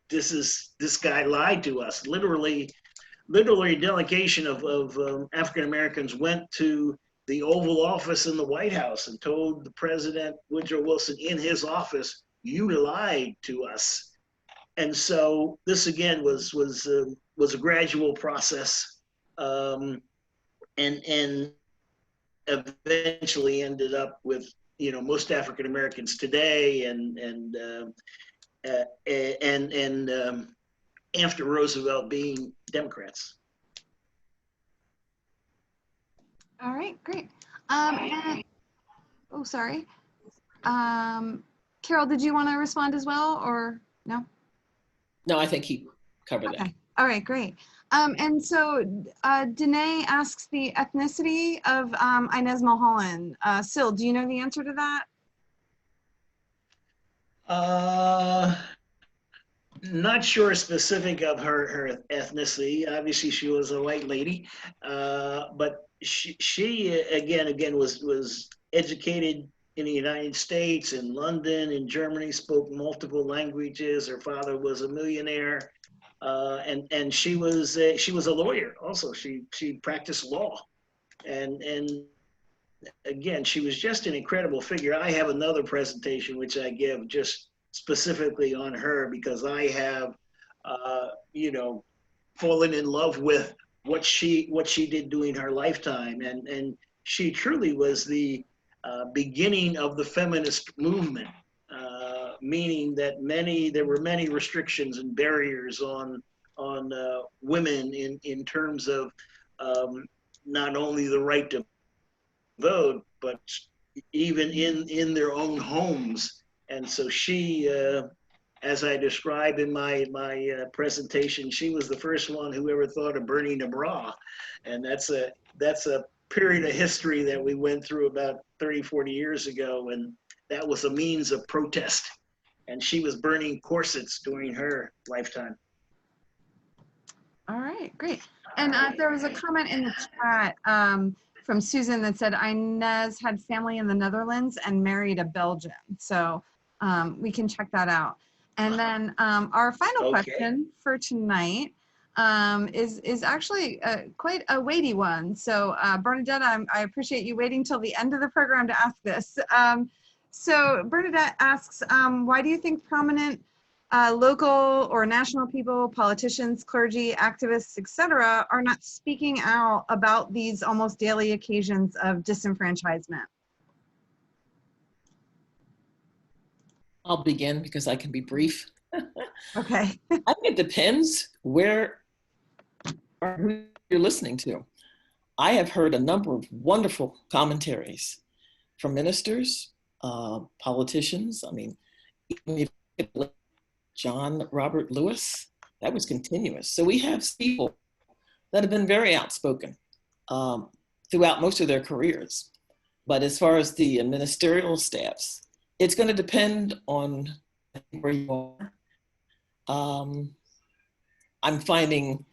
S2: this guy lied to us." Literally, a delegation of African Americans went to the Oval Office in the White House and told the President Woodrow Wilson in his office, "You lied to us." And so this again was a gradual process, and eventually ended up with, you know, most African Americans today and after Roosevelt being Democrats.
S1: All right, great. Oh, sorry. Carol, did you want to respond as well, or no?
S5: No, I think he covered that.
S1: Okay. All right, great. And so Danae asks the ethnicity of Inez Mulholland. Sil, do you know the answer to that?
S2: Not sure specific of her ethnicity. Obviously, she was a white lady, but she again was educated in the United States, in London, in Germany, spoke multiple languages. Her father was a millionaire, and she was a lawyer also. She practiced law, and again, she was just an incredible figure. I have another presentation which I give just specifically on her because I have, you know, fallen in love with what she did during her lifetime, and she truly was the beginning of the feminist movement, meaning that there were many restrictions and barriers on women in terms of not only the right to vote, but even in their own homes. And so she, as I described in my presentation, she was the first one who ever thought of burning a bra, and that's a period of history that we went through about 30, 40 years ago, and that was a means of protest. And she was burning corsets during her lifetime.
S1: All right, great. And there was a comment in the chat from Susan that said Inez had family in the Netherlands and married a Belgian. So we can check that out. And then our final question for tonight is actually quite a weighty one. So Bernadette, I appreciate you waiting till the end of the program to ask this. So Bernadette asks, why do you think prominent local or national people, politicians, clergy, activists, etc., are not speaking out about these almost daily occasions of disenfranchisement?
S5: I'll begin because I can be brief.
S1: Okay.
S5: I think it depends where or who you're listening to. I have heard a number of wonderful commentaries from ministers, politicians. I mean, Even if you look at John Robert Lewis, that was continuous. So we have people that have been very outspoken throughout most of their careers. But as far as the ministerial staffs, it's going to depend on where you are. I'm finding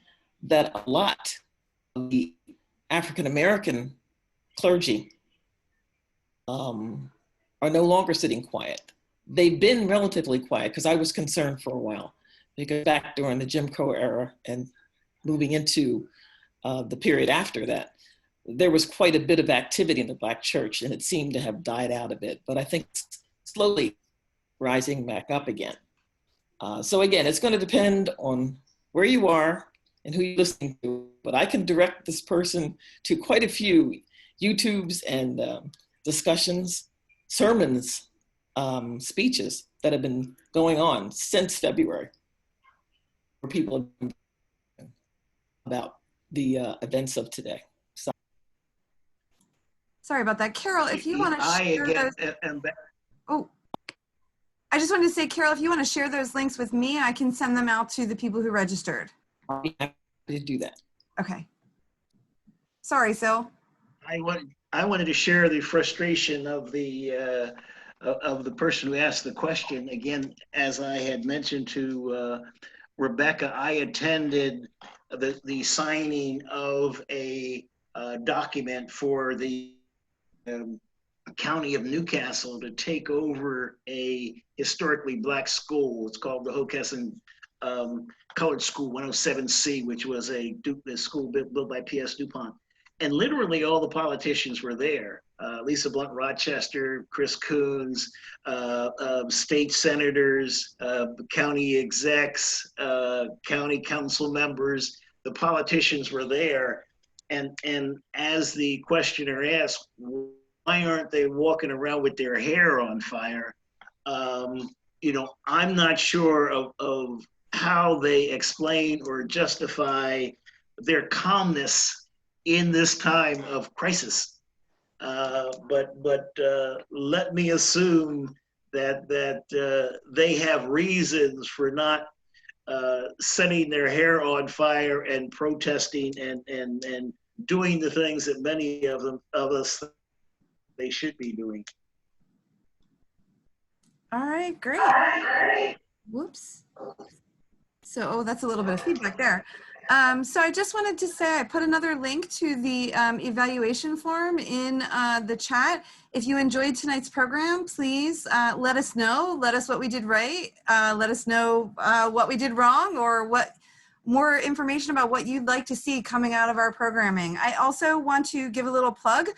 S5: that a lot of the African American clergy are no longer sitting quiet. They've been relatively quiet because I was concerned for a while, because back during the Jim Crow era and moving into the period after that, there was quite a bit of activity in the Black church, and it seemed to have died out a bit, but I think it's slowly rising back up again. So again, it's going to depend on where you are and who you're listening to, but I can direct this person to quite a few YouTubes and discussions, sermons, speeches that have been going on since February, where people have been about the events of today. So.
S1: Sorry about that. Carol, if you want to share those. Oh, I just wanted to say, Carol, if you want to share those links with me, I can send them out to the people who registered.
S5: I'll be happy to do that.
S1: Okay. Sorry, Sil.
S2: I wanted to share the frustration of the person who asked the question. Again, as I had mentioned to Rebecca, I attended the signing of a document for the County of Newcastle to take over a historically Black school. It's called the Hockessin Colored School 107C, which was a school built by P.S. DuPont. And literally all the politicians were there. Lisa Blunt Rochester, Chris Coons, state senators, county execs, county council members. The politicians were there. And as the questioner asked, why aren't they walking around with their hair on fire? You know, I'm not sure of how they explain or justify their calmness in this time of crisis. But let me assume that they have reasons for not setting their hair on fire and protesting and doing the things that many of us they should be doing.
S1: All right, great. Whoops. So, oh, that's a little bit of feedback there. So I just wanted to say I put another link to the evaluation form in the chat. If you enjoyed tonight's program, please let us know. Let us what we did right. Let us know what we did wrong, or what more information about what you'd like to see coming out of our programming. I also want to give a little plug.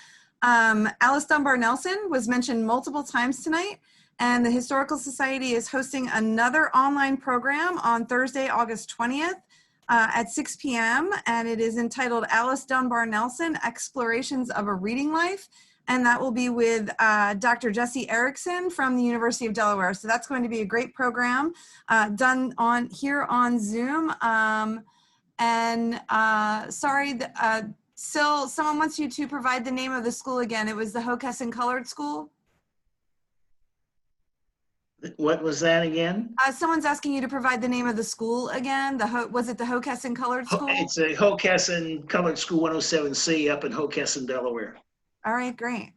S1: Alice Dunbar Nelson was mentioned multiple times tonight, and the Historical Society is hosting another online program on Thursday, August 20th. At 6 p.m. and it is entitled Alice Dunbar Nelson, Explorations of a Reading Life. And that will be with Dr. Jesse Erickson from the University of Delaware. So that's going to be a great program done here on Zoom. Sorry, Sil, someone wants you to provide the name of the school again. It was the Hockessin Colored School.
S2: What was that again?
S1: Someone's asking you to provide the name of the school again. Was it the Hockessin Colored School?
S2: It's a Hockessin Colored School 107C up in Hockessin, Delaware.
S1: All right, great.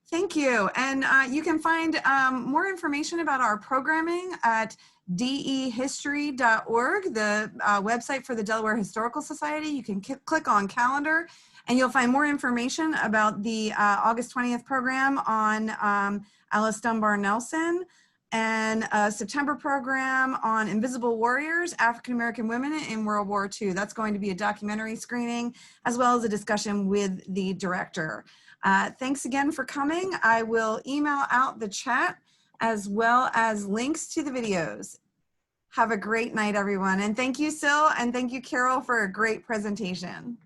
S1: Thank you. And you can find more information about our programming at dehistory.org, the website for the Delaware Historical Society. You can click on calendar and you'll find more information about the August 20th program on Alice Dunbar Nelson, and a September program on Invisible Warriors, African-American Women in World War II. That's going to be a documentary screening, as well as a discussion with the director. Thanks again for coming. I will email out the chat as well as links to the videos. Have a great night, everyone. And thank you, Sil, and thank you, Carol, for a great presentation.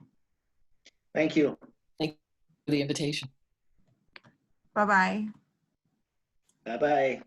S2: Thank you.
S5: Thank you for the invitation.
S1: Bye-bye.
S2: Bye-bye.